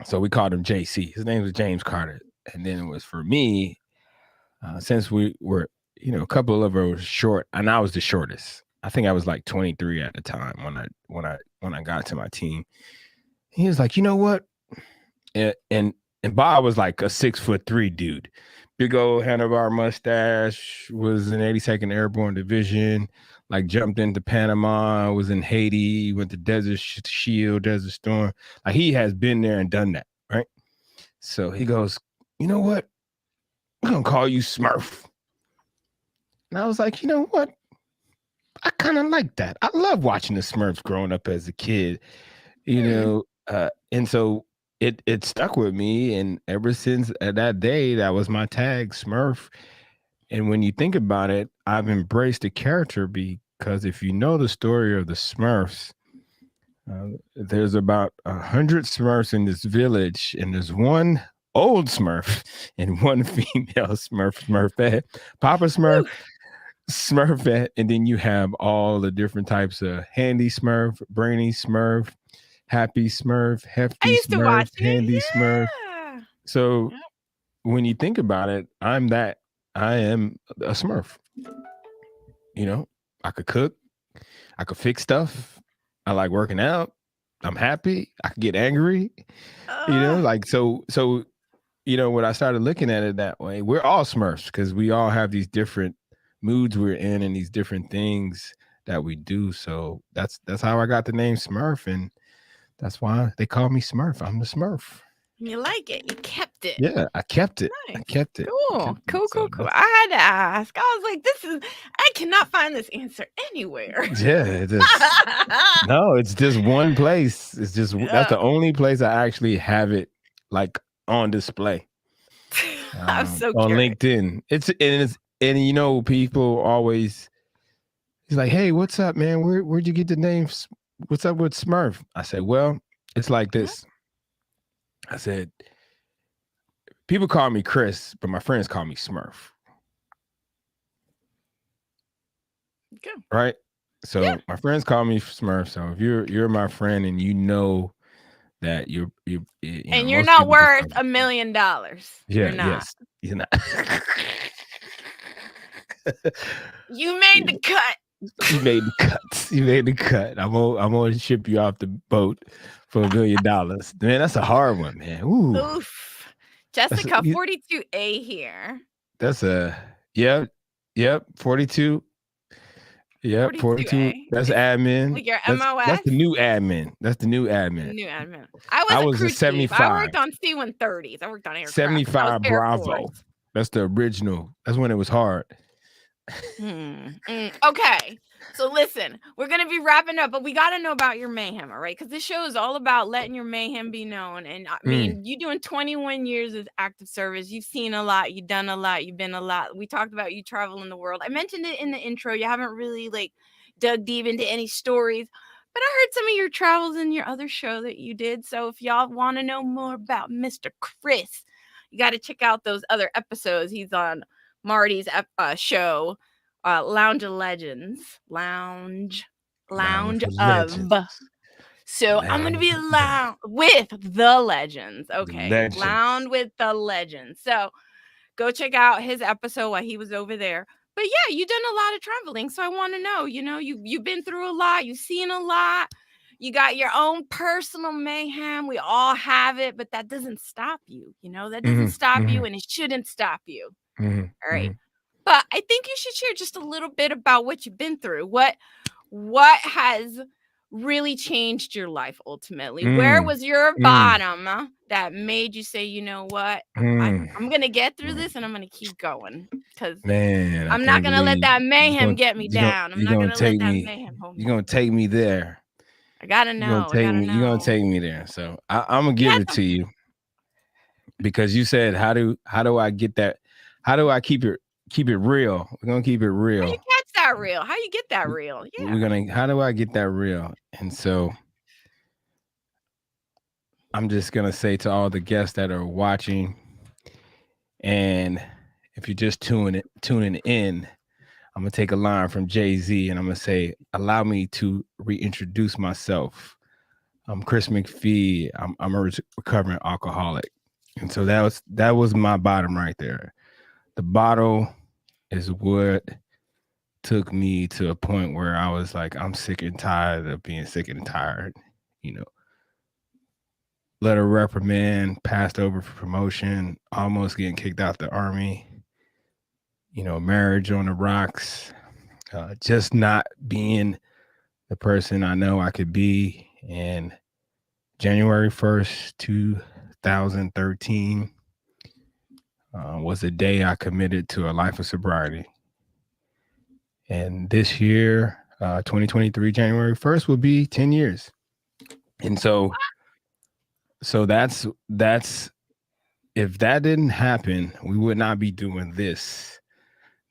B: So we called him JC. His name was James Carter. And then it was for me, since we were, a couple of us were short, and I was the shortest. I think I was like 23 at the time when I got to my team. He was like, you know what? And Bob was like a 6'3" dude, big old handlebar mustache, was in 82nd Airborne Division, like jumped into Panama, was in Haiti, went to Desert Shield, Desert Storm. Like he has been there and done that, right? So he goes, you know what? We're going to call you Smurf. And I was like, you know what? I kind of like that. I love watching the Smurfs growing up as a kid, and so it stuck with me. And ever since that day, that was my tag, Smurf. And when you think about it, I've embraced the character because if you know the story of the Smurfs, there's about 100 Smurfs in this village, and there's one old Smurf and one female Smurfette, Papa Smurf,
A: Whew.
B: Smurfette, and then you have all the different types of Handy Smurf, Brainy Smurf, Happy Smurf,
A: I
B: Hefty
A: used to
B: Smurf,
A: watch it.
B: Handy Smurf.
A: Yeah.
B: So
A: Yep.
B: when you think about it, I am a Smurf. You know, I could cook, I could fix stuff. I like working out. I'm happy. I could get angry. Like so. When I started looking at it that way, we're all Smurfs because we all have these different moods we're in and these different things that we do. So that's how I got the name Smurf, and that's why they call me Smurf. I'm the Smurf.
A: You like it. You kept it.
B: Yeah, I kept it.
A: Nice.
B: I kept it.
A: Cool.
B: So
A: I had to ask. I was like, I cannot find this answer anywhere.
B: Yeah, it's just one place. It's just that's the only place I actually have it like on display.
A: I'm so
B: on
A: curious.
B: LinkedIn. And people always, he's like, hey, what's up, man? Where'd you get the name? What's up with Smurf? I said, well, it's like this. I said, people call me Chris, but my friends call me Smurf.
A: Okay.
B: Right? So my friends call me Smurf. So if you're my friend and you know that you're
A: not worth $1 million.
B: Yeah,
A: you're not.
B: Yes, you're not.
A: You made the cut.
B: You made the cut. I'm gonna ship you off the boat for $1 million. Man, that's a hard one, man. Ooh.
A: Oof. Jessica, 42A here.
B: That's yep, 42. Yep, 42. That's admin.
A: Like your MOS?
B: That's the new admin.
A: I was a crew
B: 75.
A: chief. I worked on C-130s. I worked on aircraft.
B: 75 Bravo. That's the original. That's when it was hard.
A: Okay, so listen, we're gonna be wrapping up, but we got to know about your mayhem, all right? Because this show is all about letting your mayhem be known. And I mean, you doing 21 years of active service. You've seen a lot. You've done a lot. You've been a lot. We talked about you traveling the world. I mentioned it in the intro. You haven't really dug deep into any stories, but I heard some of your travels in your other show that you did. So if y'all want to know more about Mr. Chris, you got to check out those other episodes. He's on Marty's show, Lounge of Legends. Lounge of. So I'm going to be with the Legends. Okay. Lounge with the Legends. So go check out his episode while he was over there. But yeah, you've done a lot of traveling. So I want to know, you've been through a lot. You've seen a lot. You got your own personal mayhem. We all have it, but that doesn't stop you. That doesn't stop you, and it shouldn't stop you. All right. But I think you should share just a little bit about what you've been through. What has really changed your life ultimately? Where was your bottom that made you say, you know what? I'm going to get through this and I'm going to keep going. Because I'm not going to let that mayhem get me down. I'm not going to let that mayhem hold me.
B: You're going to take me there.
A: I got to know.
B: You're going to take me there. So I'm going to give it to you. Because you said, how do I get that? How do I keep it real? We're gonna keep it real.
A: How you catch that real? How you get that real? Yeah.
B: How do I get that real? And so I'm just gonna say to all the guests that are watching, and if you're just tuning in, I'm gonna take a line from Jay-Z and I'm gonna say, allow me to reintroduce myself. I'm Chris McPhee. I'm a recovering alcoholic. And so that was my bottom right there. The bottle is what took me to a point where I was like, I'm sick and tired of being sick and tired. Letter of reprimand, passed over for promotion, almost getting kicked out the Army. Marriage on the rocks, just not being the person I know I could be. And January 1st, 2013 was the day I committed to a life of sobriety. And this year, 2023, January 1st, will be 10 years. And so that's if that didn't happen, we would not be doing this.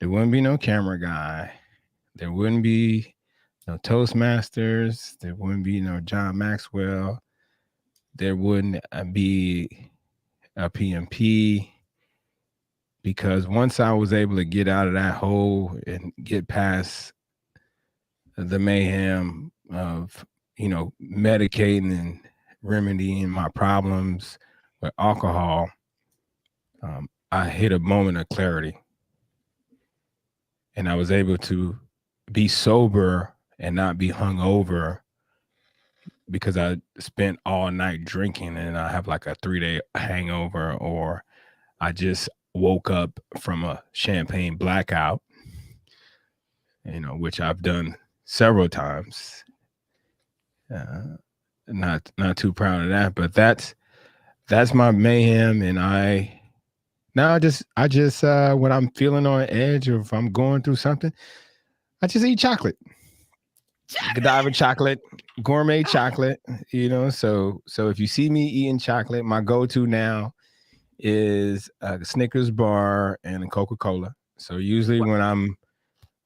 B: There wouldn't be no camera guy. There wouldn't be no Toastmasters. There wouldn't be no John Maxwell. There wouldn't be a PMP, because once I was able to get out of that hole and get past the mayhem of, medicating and remedying my problems with alcohol, I hit a moment of clarity, and I was able to be sober and not be hungover because I spent all night drinking and I have like a 3-day hangover, or I just woke up from a champagne blackout, which I've done several times. Not too proud of that, but that's my mayhem. And I just when I'm feeling on edge, or if I'm going through something, I just eat chocolate. Godiva chocolate, gourmet chocolate, So if you see me eating chocolate, my go-to now is a Snickers bar and a Coca-Cola. So usually when I'm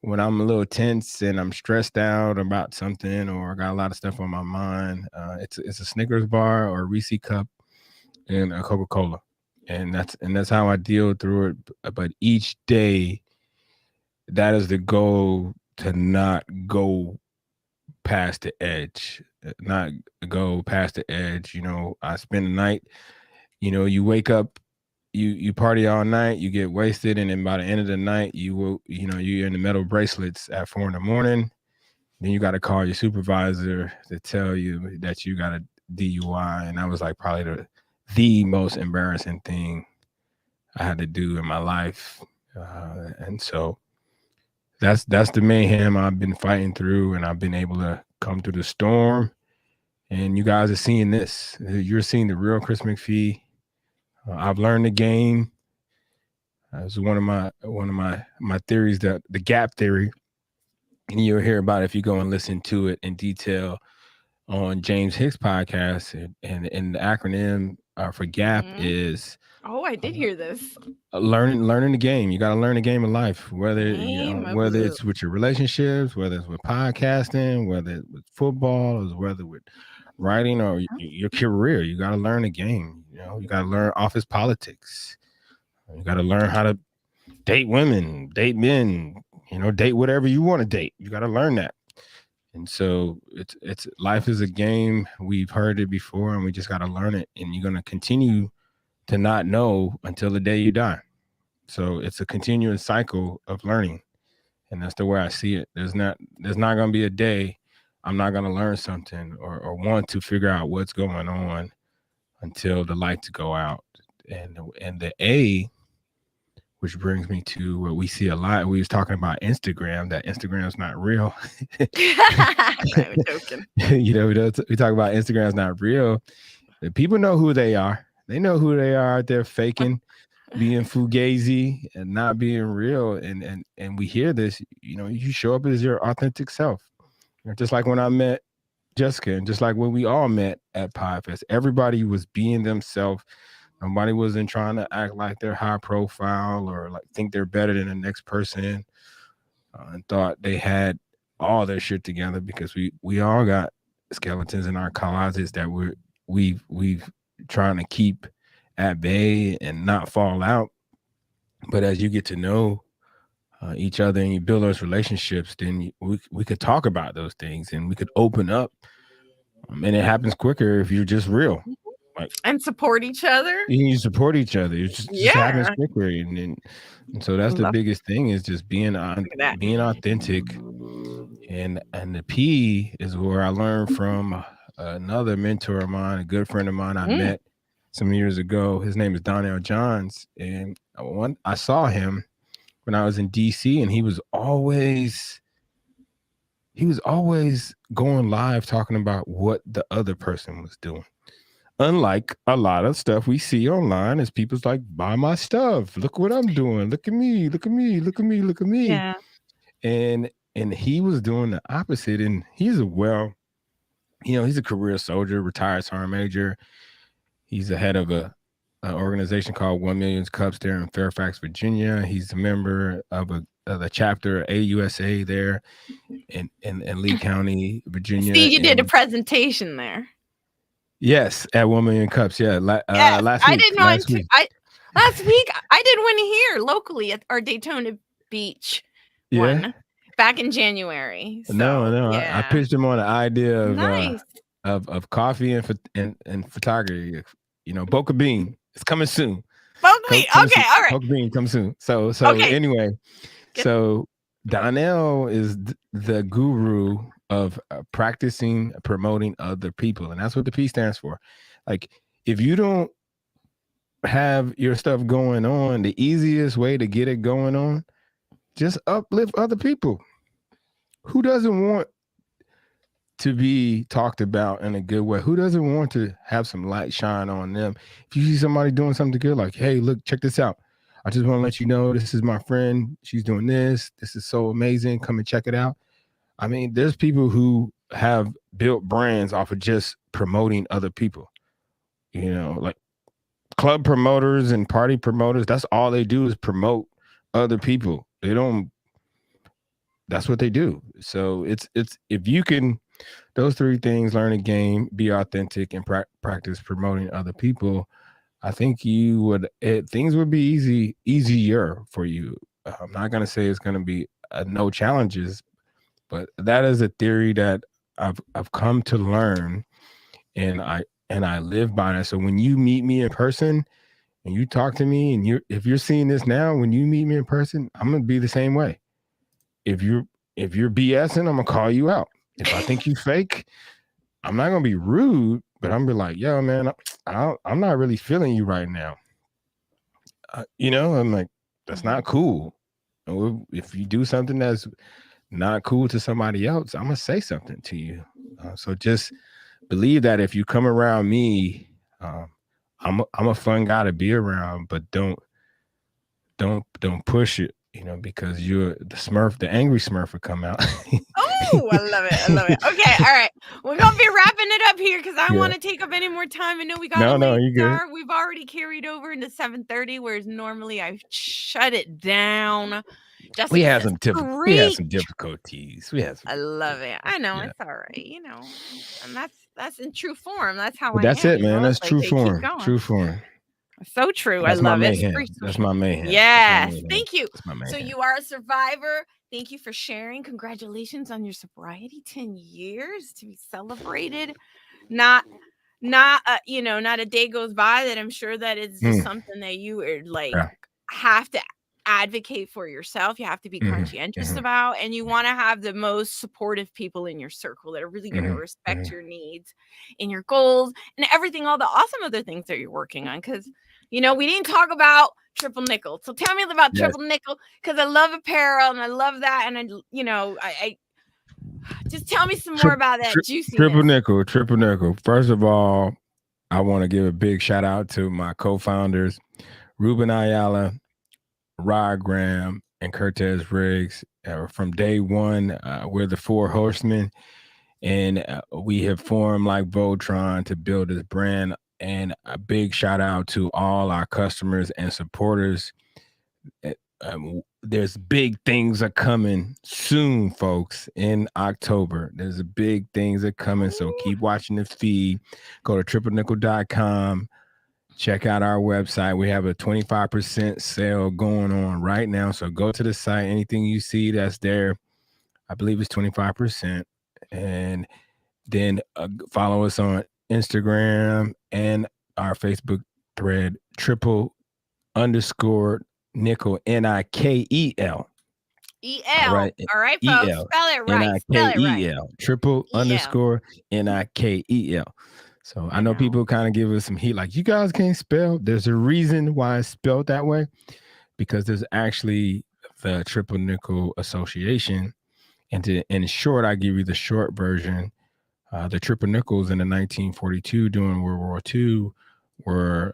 B: a little tense and I'm stressed out about something, or I got a lot of stuff on my mind, it's a Snickers bar or a Reese cup and a Coca-Cola, and that's how I deal through it. But each day, that is the goal, to not go past the edge, not go past the edge. I spend the night, you wake up, you party all night, you get wasted, and then by the end of the night, you're in the metal bracelets at 4 a.m. Then you got to call your supervisor to tell you that you got a DUI, and that was like probably the most embarrassing thing I had to do in my life, and so that's the mayhem I've been fighting through, and I've been able to come through the storm. And you guys are seeing this. You're seeing the real Chris McPhee. I've learned the game. It's one of my theories, that the gap theory, and you'll hear about it if you go and listen to it in detail on James Hicks' podcast. And the acronym for gap is.
A: Oh, I did hear this.
B: Learning the game. You got to learn the game of life, whether it's with your relationships, whether it's with podcasting, whether it's with football, or whether with writing or your career. You got to learn the game. You got to learn office politics. You got to learn how to date women, date men, date whatever you want to date. You got to learn that. And so it's life is a game. We've heard it before, and we just got to learn it. And you're going to continue to not know until the day you die. So it's a continuous cycle of learning. And that's the way I see it. There's not going to be a day I'm not going to learn something or want to figure out what's going on until the lights go out. And the A, which brings me to what we see a lot. We was talking about Instagram, that Instagram's not real.
A: I'm joking.
B: We talk about Instagram's not real. The people know who they are. They know who they are out there faking, being fugazi and not being real. And we hear this, you show up as your authentic self. Just like when I met Jessica, and just like when we all met at PodFest, everybody was being themselves. Nobody wasn't trying to act like they're high profile or like think they're better than the next person, and thought they had all their shit together, because we all got skeletons in our closets that we've trying to keep at bay and not fall out. But as you get to know each other and you build those relationships, then we could talk about those things and we could open up, and it happens quicker if you're just real,
A: and support each other.
B: You support each other. It just happens quicker, and so that's the biggest thing, is just being authentic. And the P is where I learned from another mentor of mine, a good friend of mine I met some years ago. His name is Donnell Johns, and I saw him when I was in DC, and he was always going live talking about what the other person was doing. Unlike a lot of stuff we see online, is people's like, buy my stuff, look what I'm doing, look at me, look at me, look at me, look at me.
A: Yeah.
B: And he was doing the opposite. And he's he's a career soldier, retired sergeant major. He's the head of an organization called 1 Million Cups there in Fairfax, Virginia. He's a member of the chapter AUSA there in Lee County, Virginia.
A: See, you did a presentation there.
B: Yes, at 1 Million Cups. Yeah,
A: Yes,
B: last
A: I
B: week.
A: did not.
B: Last week.
A: Last week I did one here locally at our Daytona Beach
B: Yeah.
A: one back in January.
B: No,
A: So
B: no. I
A: yeah,
B: pitched him on the idea
A: nice.
B: of coffee and photography. Boca Bean. It's coming soon.
A: Both me.
B: Coming
A: Okay,
B: soon.
A: all right.
B: Boca Bean comes soon. So
A: Okay,
B: anyway,
A: good.
B: so Donnell is the guru of practicing promoting other people, and that's what the P stands for. Like, if you don't have your stuff going on, the easiest way to get it going on, just uplift other people. Who doesn't want to be talked about in a good way? Who doesn't want to have some light shine on them? If you see somebody doing something good, like, hey, look, check this out. I just want to let you know this is my friend. She's doing this. This is so amazing. Come and check it out. I mean, there's people who have built brands off of just promoting other people. Like club promoters and party promoters, that's all they do is promote other people. They don't, that's what they do. So it's if you can, those three things: learn a game, be authentic, and practice promoting other people, I think things would be easier for you. I'm not going to say it's going to be no challenges, but that is a theory that I've come to learn, and I live by that. So when you meet me in person and you talk to me, and if you're seeing this now, when you meet me in person, I'm gonna be the same way. If you're BSing, I'm gonna call you out. If I think you fake, I'm not gonna be rude, but I'm gonna be like, yo, man, I'm not really feeling you right now. I'm like, that's not cool. If you do something that's not cool to somebody else, I'm gonna say something to you. So just believe that if you come around me, I'm a fun guy to be around, but don't push it, because you're the angry Smurf will come out.
A: Oh, I love it. I love it. Okay, all right. We're gonna be wrapping it up here because I don't
B: Yeah.
A: want to take up any more time. I know we got
B: No,
A: a late
B: you good.
A: start. We've already carried over into 7:30, whereas normally I shut it down.
B: We
A: Jessica
B: had
A: says,
B: some
A: "Great."
B: difficulties. We had some.
A: I love it. I know
B: Yeah.
A: it's all right, and that's in true form. That's how
B: But
A: I
B: that's
A: am.
B: it, man.
A: It's
B: That's
A: like,
B: true
A: hey, keep
B: form.
A: going.
B: True form.
A: So true. I
B: That's my
A: love it.
B: mayhem. That's my mayhem.
A: Yes. Thank you.
B: That's my mayhem.
A: So you are a survivor. Thank you for sharing. Congratulations on your sobriety. 10 years to be celebrated. Not not a day goes by that I'm sure that it's just something that you are like have to advocate for yourself. You have to be conscientious about, and you want to have the most supportive people in your circle that are really going to respect your needs and your goals and everything, all the awesome other things that you're working on. Because we didn't talk about Triple Nickel. So tell me about Triple Nickel, because I love apparel and I love that, and I just tell me some more about that juiciness.
B: Triple Nickel. First of all, I want to give a big shout out to my co-founders, Ruben Ayala, Rod Graham, and Cortez Riggs. From day one, we're the four horsemen, and we have formed like Voltron to build this brand. And a big shout out to all our customers and supporters. There's big things are coming soon, folks. In October, there's big things are coming. So keep watching the feed. Go to triplenickel.com. Check out our website. We have a 25% sale going on right now. So go to the site. Anything you see that's there, I believe it's 25%. And then follow us on Instagram and our Facebook thread, triple_nickel, NIKEL.
A: All right, folks. Spell it right.
B: NIKEL. Triple_NIKEL. So I know people kind of give us some heat, like, you guys can't spell. There's a reason why it's spelled that way, because there's actually the Triple Nickel Association. And in short, I give you the short version. The Triple Nickels in the 1942 during World War II were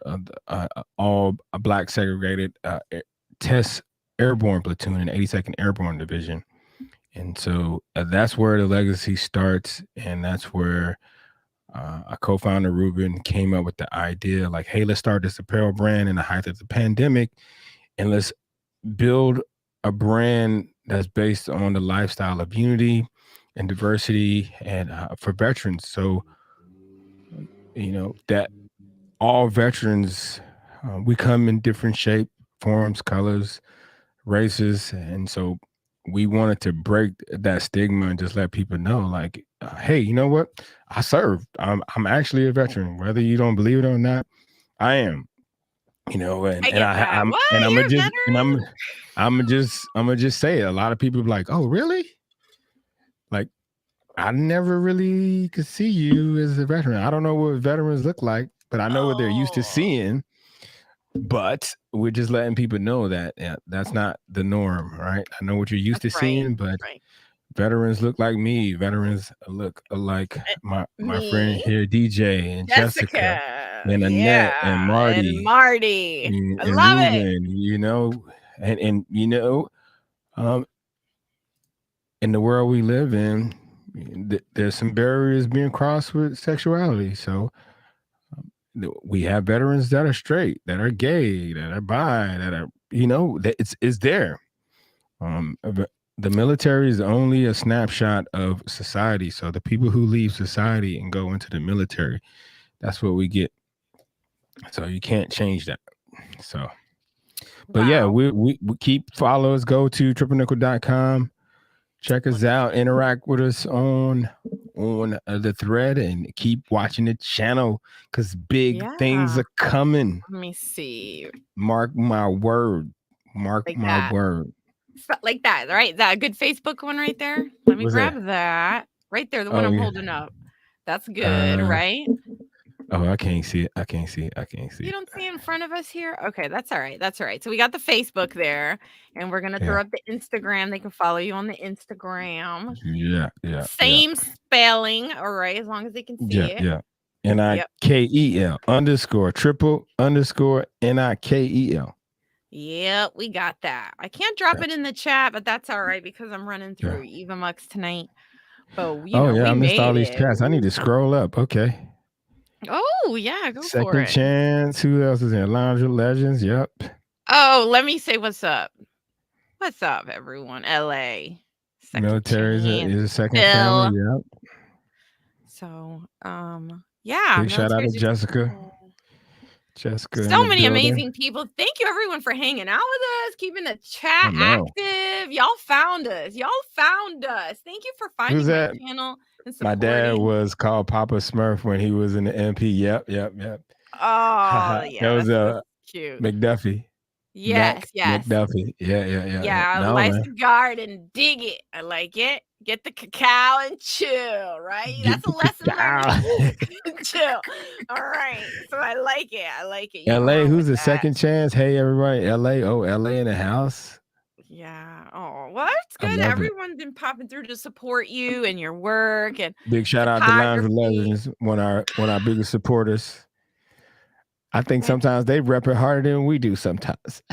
B: all a black segregated test airborne platoon in 82nd Airborne Division. And so that's where the legacy starts. And that's where a co-founder, Ruben, came up with the idea, like, hey, let's start this apparel brand in the height of the pandemic, and let's build a brand that's based on the lifestyle of unity and diversity and for veterans. So that all veterans, we come in different shape, forms, colors, races, and so we wanted to break that stigma and just let people know, like, hey, you know what? I served. I'm actually a veteran, whether you don't believe it or not. I am. And
A: I get that. What?
B: I'm gonna
A: You're a
B: just and
A: veteran?
B: I'm gonna just say it. A lot of people be like, oh, really? Like, I never really could see you as a veteran. I don't know what veterans look like, but I know what they're used to
A: Oh,
B: seeing. But we're just letting people know that that's not the norm, right? I know what you're used
A: that's
B: to
A: right.
B: seeing, but
A: Right.
B: veterans look like me. Veterans look like my friend
A: Me,
B: here, DJ, and Jessica,
A: Jessica,
B: and Annette, and
A: yeah, and
B: Marty,
A: Marty. I
B: and
A: love it.
B: Ruben. And um, in the world we live in, there's some barriers being crossed with sexuality. So we have veterans that are straight, that are gay, that are bi, that are that it's there. The military is only a snapshot of society. So the people who leave society and go into the military, that's what we get. So you can't change that. So, but yeah,
A: Wow.
B: we keep follow us. Go to triplenickel.com. Check us out. Interact with us on the thread and keep watching the channel because big things
A: Yeah.
B: are coming.
A: Let me see.
B: Mark my word. Mark
A: Like
B: my
A: that.
B: word.
A: Like that, right? That good Facebook one right there. Let me
B: What's that?
A: grab that. Right there, the one
B: Oh
A: I'm
B: yeah.
A: holding up. That's good, right?
B: Oh, I can't see it. I can't see it. I can't see
A: You
B: it.
A: don't see in front of us here? Okay, that's all right. That's all right. So we got the Facebook there, and we're gonna
B: Yeah.
A: throw up the Instagram. They can follow you on the Instagram.
B: Yeah. Yeah. Yeah.
A: Same spelling, all right, as long as they can see
B: Yeah.
A: it.
B: Yeah.
A: Yep.
B: NIKEL underscore triple underscore NIKEL.
A: Yep, we got that. I can't drop
B: Yeah.
A: it in the chat, but that's all right because I'm running
B: Yeah.
A: through Eva Mux tonight. But
B: Oh yeah,
A: we
B: I missed all
A: made
B: these
A: it.
B: chats. I need to scroll up. Okay.
A: Oh, yeah, go for
B: Second
A: it.
B: chance. Who else is in Lounge of Legends? Yep.
A: Oh, let me say what's up. What's up, everyone? LA. Second
B: Military
A: chance.
B: is a second family.
A: Bill.
B: Yep.
A: So, yeah,
B: Big shout out
A: military
B: to
A: is just
B: Jessica. Jessica in
A: so
B: the
A: many
B: building.
A: amazing people. Thank you everyone for hanging out with us, keeping the
B: I
A: chat
B: know.
A: active. Y'all found us. Y'all found us. Thank you for
B: Who's
A: finding my
B: that?
A: channel and
B: My dad
A: supporting.
B: was called Papa Smurf when he was in the MP. Yep. Yep. Yep.
A: Oh,
B: That
A: yeah,
B: was
A: that's cute.
B: McDuffie.
A: Yes,
B: Mac
A: yes.
B: McDuffie. Yeah. Yeah. Yeah. Yeah.
A: Yeah,
B: No
A: life's
B: man.
A: a garden. Dig it. I like it. Get the cacao and chill, right?
B: Get
A: That's a
B: the
A: lesson learned in
B: cacao.
A: school. Chill. All right. So I like it. I like it. You come
B: LA,
A: on with
B: who's a
A: that.
B: second chance? Hey everybody, LA. Oh, LA in the house.
A: Yeah. Oh, well, it's
B: I
A: good.
B: love it.
A: Everyone's been popping through to support you and your work and
B: Big shout out to Lounge of
A: photography.
B: Legends, one of our biggest supporters. I think
A: And
B: sometimes they rep it harder than we do sometimes.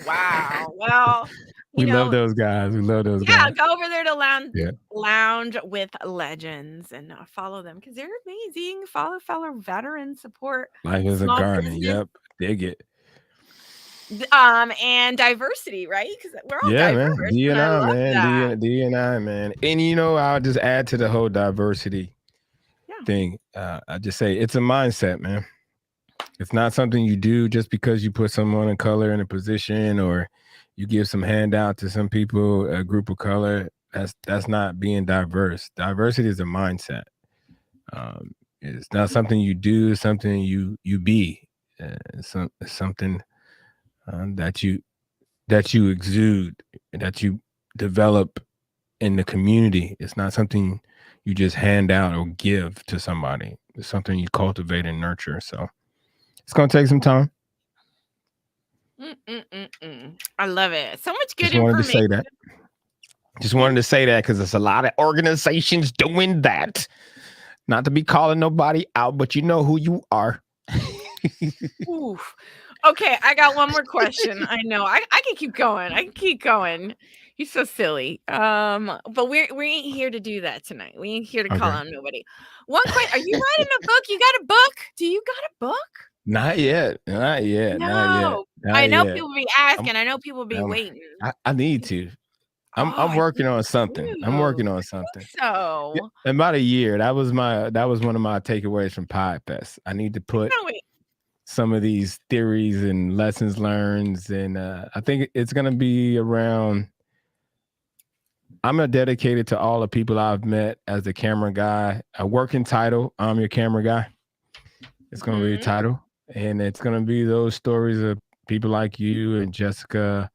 A: wow. Well,
B: We love those guys. We love those
A: yeah,
B: guys.
A: go over there to
B: Yeah.
A: Lounge with Legends and follow them because they're amazing. Follow fellow veterans, support
B: Life is a
A: small
B: garden.
A: business,
B: Yep. Dig it.
A: and diversity, right? Because we're all
B: Yeah, man.
A: diverse, and I
B: D&I,
A: love
B: man.
A: that.
B: D&I, man. And I'll just add to the whole diversity
A: Yeah.
B: thing. I just say it's a mindset, man. It's not something you do just because you put someone of color in a position or you give some handout to some people, a group of color. That's not being diverse. Diversity is a mindset. It's not something you do, it's something you be. It's something that you exude, that you develop in the community. It's not something you just hand out or give to somebody. It's something you cultivate and nurture. So it's gonna take some time.
A: I love it. So much good
B: Just wanted to
A: information.
B: say that. Just wanted to say that because there's a lot of organizations doing that. Not to be calling nobody out, but you know who you are.
A: Oof. Okay, I got one more question. I know I can keep going. I can keep going. He's so silly. But we ain't here to do that tonight. We ain't here to call
B: Okay.
A: on nobody. One question: are you writing a book? You got a book? Do you got a book?
B: Not yet. Not yet. Not yet.
A: No.
B: Not
A: I know
B: yet.
A: people be asking. I know people be waiting.
B: I need to. I'm
A: Oh, I
B: working
A: think
B: on
A: so
B: something. I'm
A: too.
B: working on
A: I
B: something.
A: think so.
B: Yeah, about a year. That was one of my takeaways from PodFest. I need to put
A: No, wait.
B: some of these theories and lessons learned, and I think it's gonna be around. I'm gonna dedicate it to all the people I've met as the camera guy. A working title. I'm your camera guy. It's gonna be a title, and it's gonna be those stories of people like you and Jessica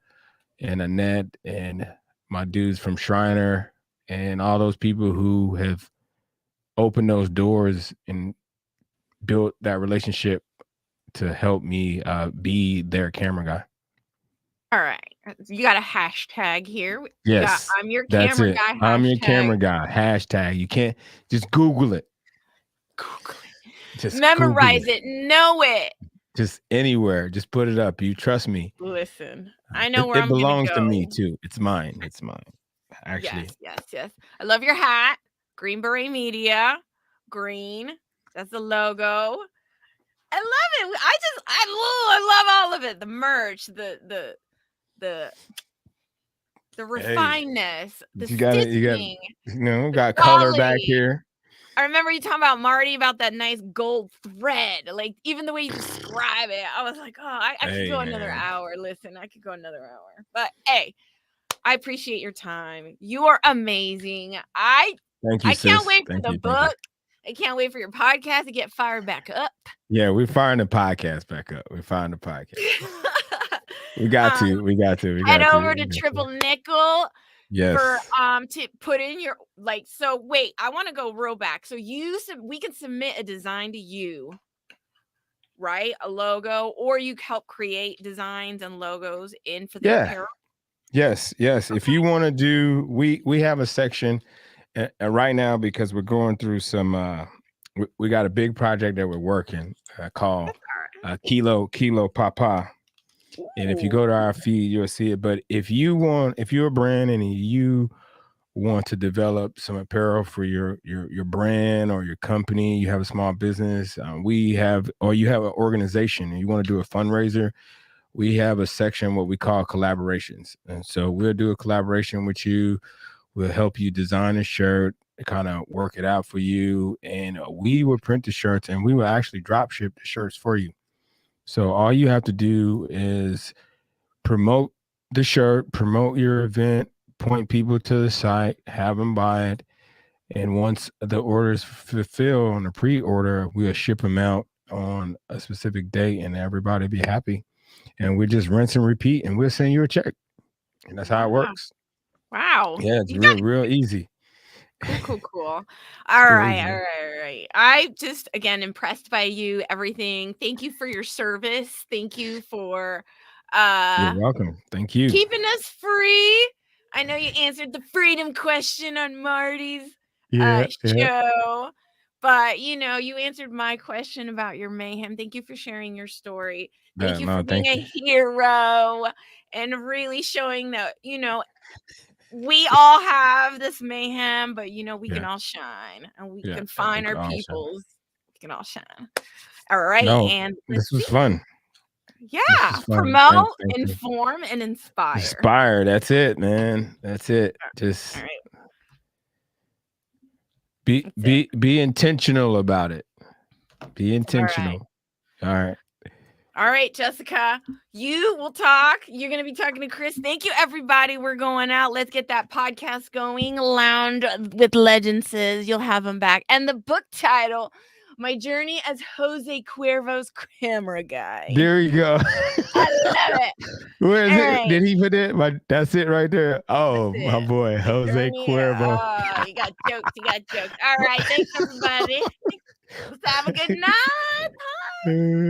B: and Annette and my dudes from Shriner and all those people who have opened those doors and built that relationship to help me be their camera guy.
A: All right. You got a hashtag here. You got
B: Yes,
A: I'm your
B: that's
A: camera
B: it.
A: guy
B: I'm your
A: hashtag.
B: camera guy. Hashtag. You can't just Google it.
A: Google it.
B: Just Google
A: Memorize
B: it.
A: it. Know it.
B: Just anywhere. Just put it up. You trust me.
A: Listen, I know where
B: It
A: I'm gonna
B: belongs to me
A: go.
B: too. It's mine. It's mine. Actually.
A: Yes. I love your hat. Green Beret Media. Green. That's the logo. I love it. I love all of it. The merch, the refinedness, the
B: You got
A: stitching,
B: got color back
A: quality.
B: here.
A: I remember you talking about Marty about that nice gold thread. Like even the way you describe it, I was like, oh, I could go another hour. Listen, I could go another hour. But hey, I appreciate your time. You are amazing.
B: Thank you,
A: I can't
B: sis.
A: wait for
B: Thank
A: the
B: you.
A: book. I can't wait for your podcast to get fired back up.
B: Yeah, we're firing the podcast back up. We're firing the podcast. We got to.
A: Head over to Triple Nickel.
B: Yes.
A: For to put in your so wait, I want to go real back. So we can submit a design to you, right? A logo, or you help create designs and logos for the apparel.
B: Yes. Okay. If you want to do, we have a section right now because we're going through some. We got a big project that we're working called Kilo Papa. And if you go to our feed, you'll see it. But if you're a brand and you want to develop some apparel for your brand or your company, you have a small business, you have an organization and you want to do a fundraiser, we have a section what we call collaborations. And so we'll do a collaboration with you. We'll help you design a shirt, kind of work it out for you. And we will print the shirts and we will actually drop ship the shirts for you. So all you have to do is promote the shirt, promote your event, point people to the site, have them buy it. And once the orders fulfill on the pre-order, we'll ship them out on a specific date and everybody be happy. And we just rinse and repeat and we'll send you a check. And that's how it works.
A: Wow.
B: Yeah, it's real easy.
A: Cool. All right. I just again impressed by you, everything. Thank you for your service. Thank you for
B: You're welcome. Thank you.
A: Keeping us free. I know you answered the freedom question on Marty's show. But you answered my question about your mayhem. Thank you for sharing your story. Thank you for being a hero and really showing that, we all have this mayhem, but we can all shine and we can find our peoples. We can all shine. All right. And
B: this was fun.
A: Yeah. Promote, inform, and inspire.
B: Inspire. That's it, man. That's it. Just be intentional about it. Be intentional. All right,
A: Jessica, you will talk. You're going to be talking to Chris. Thank you, everybody. We're going out. Let's get that podcast going. Lounge with Legend says you'll have them back. And the book title, My Journey as Jose Cuervo's Camera Guy.
B: There you go.
A: I love it.
B: Where is it? Did he put it? That's it right there. Oh, my boy, Jose Cuervo.
A: Oh, you got jokes. All right. Thanks, everybody. Let's have a good night. Bye.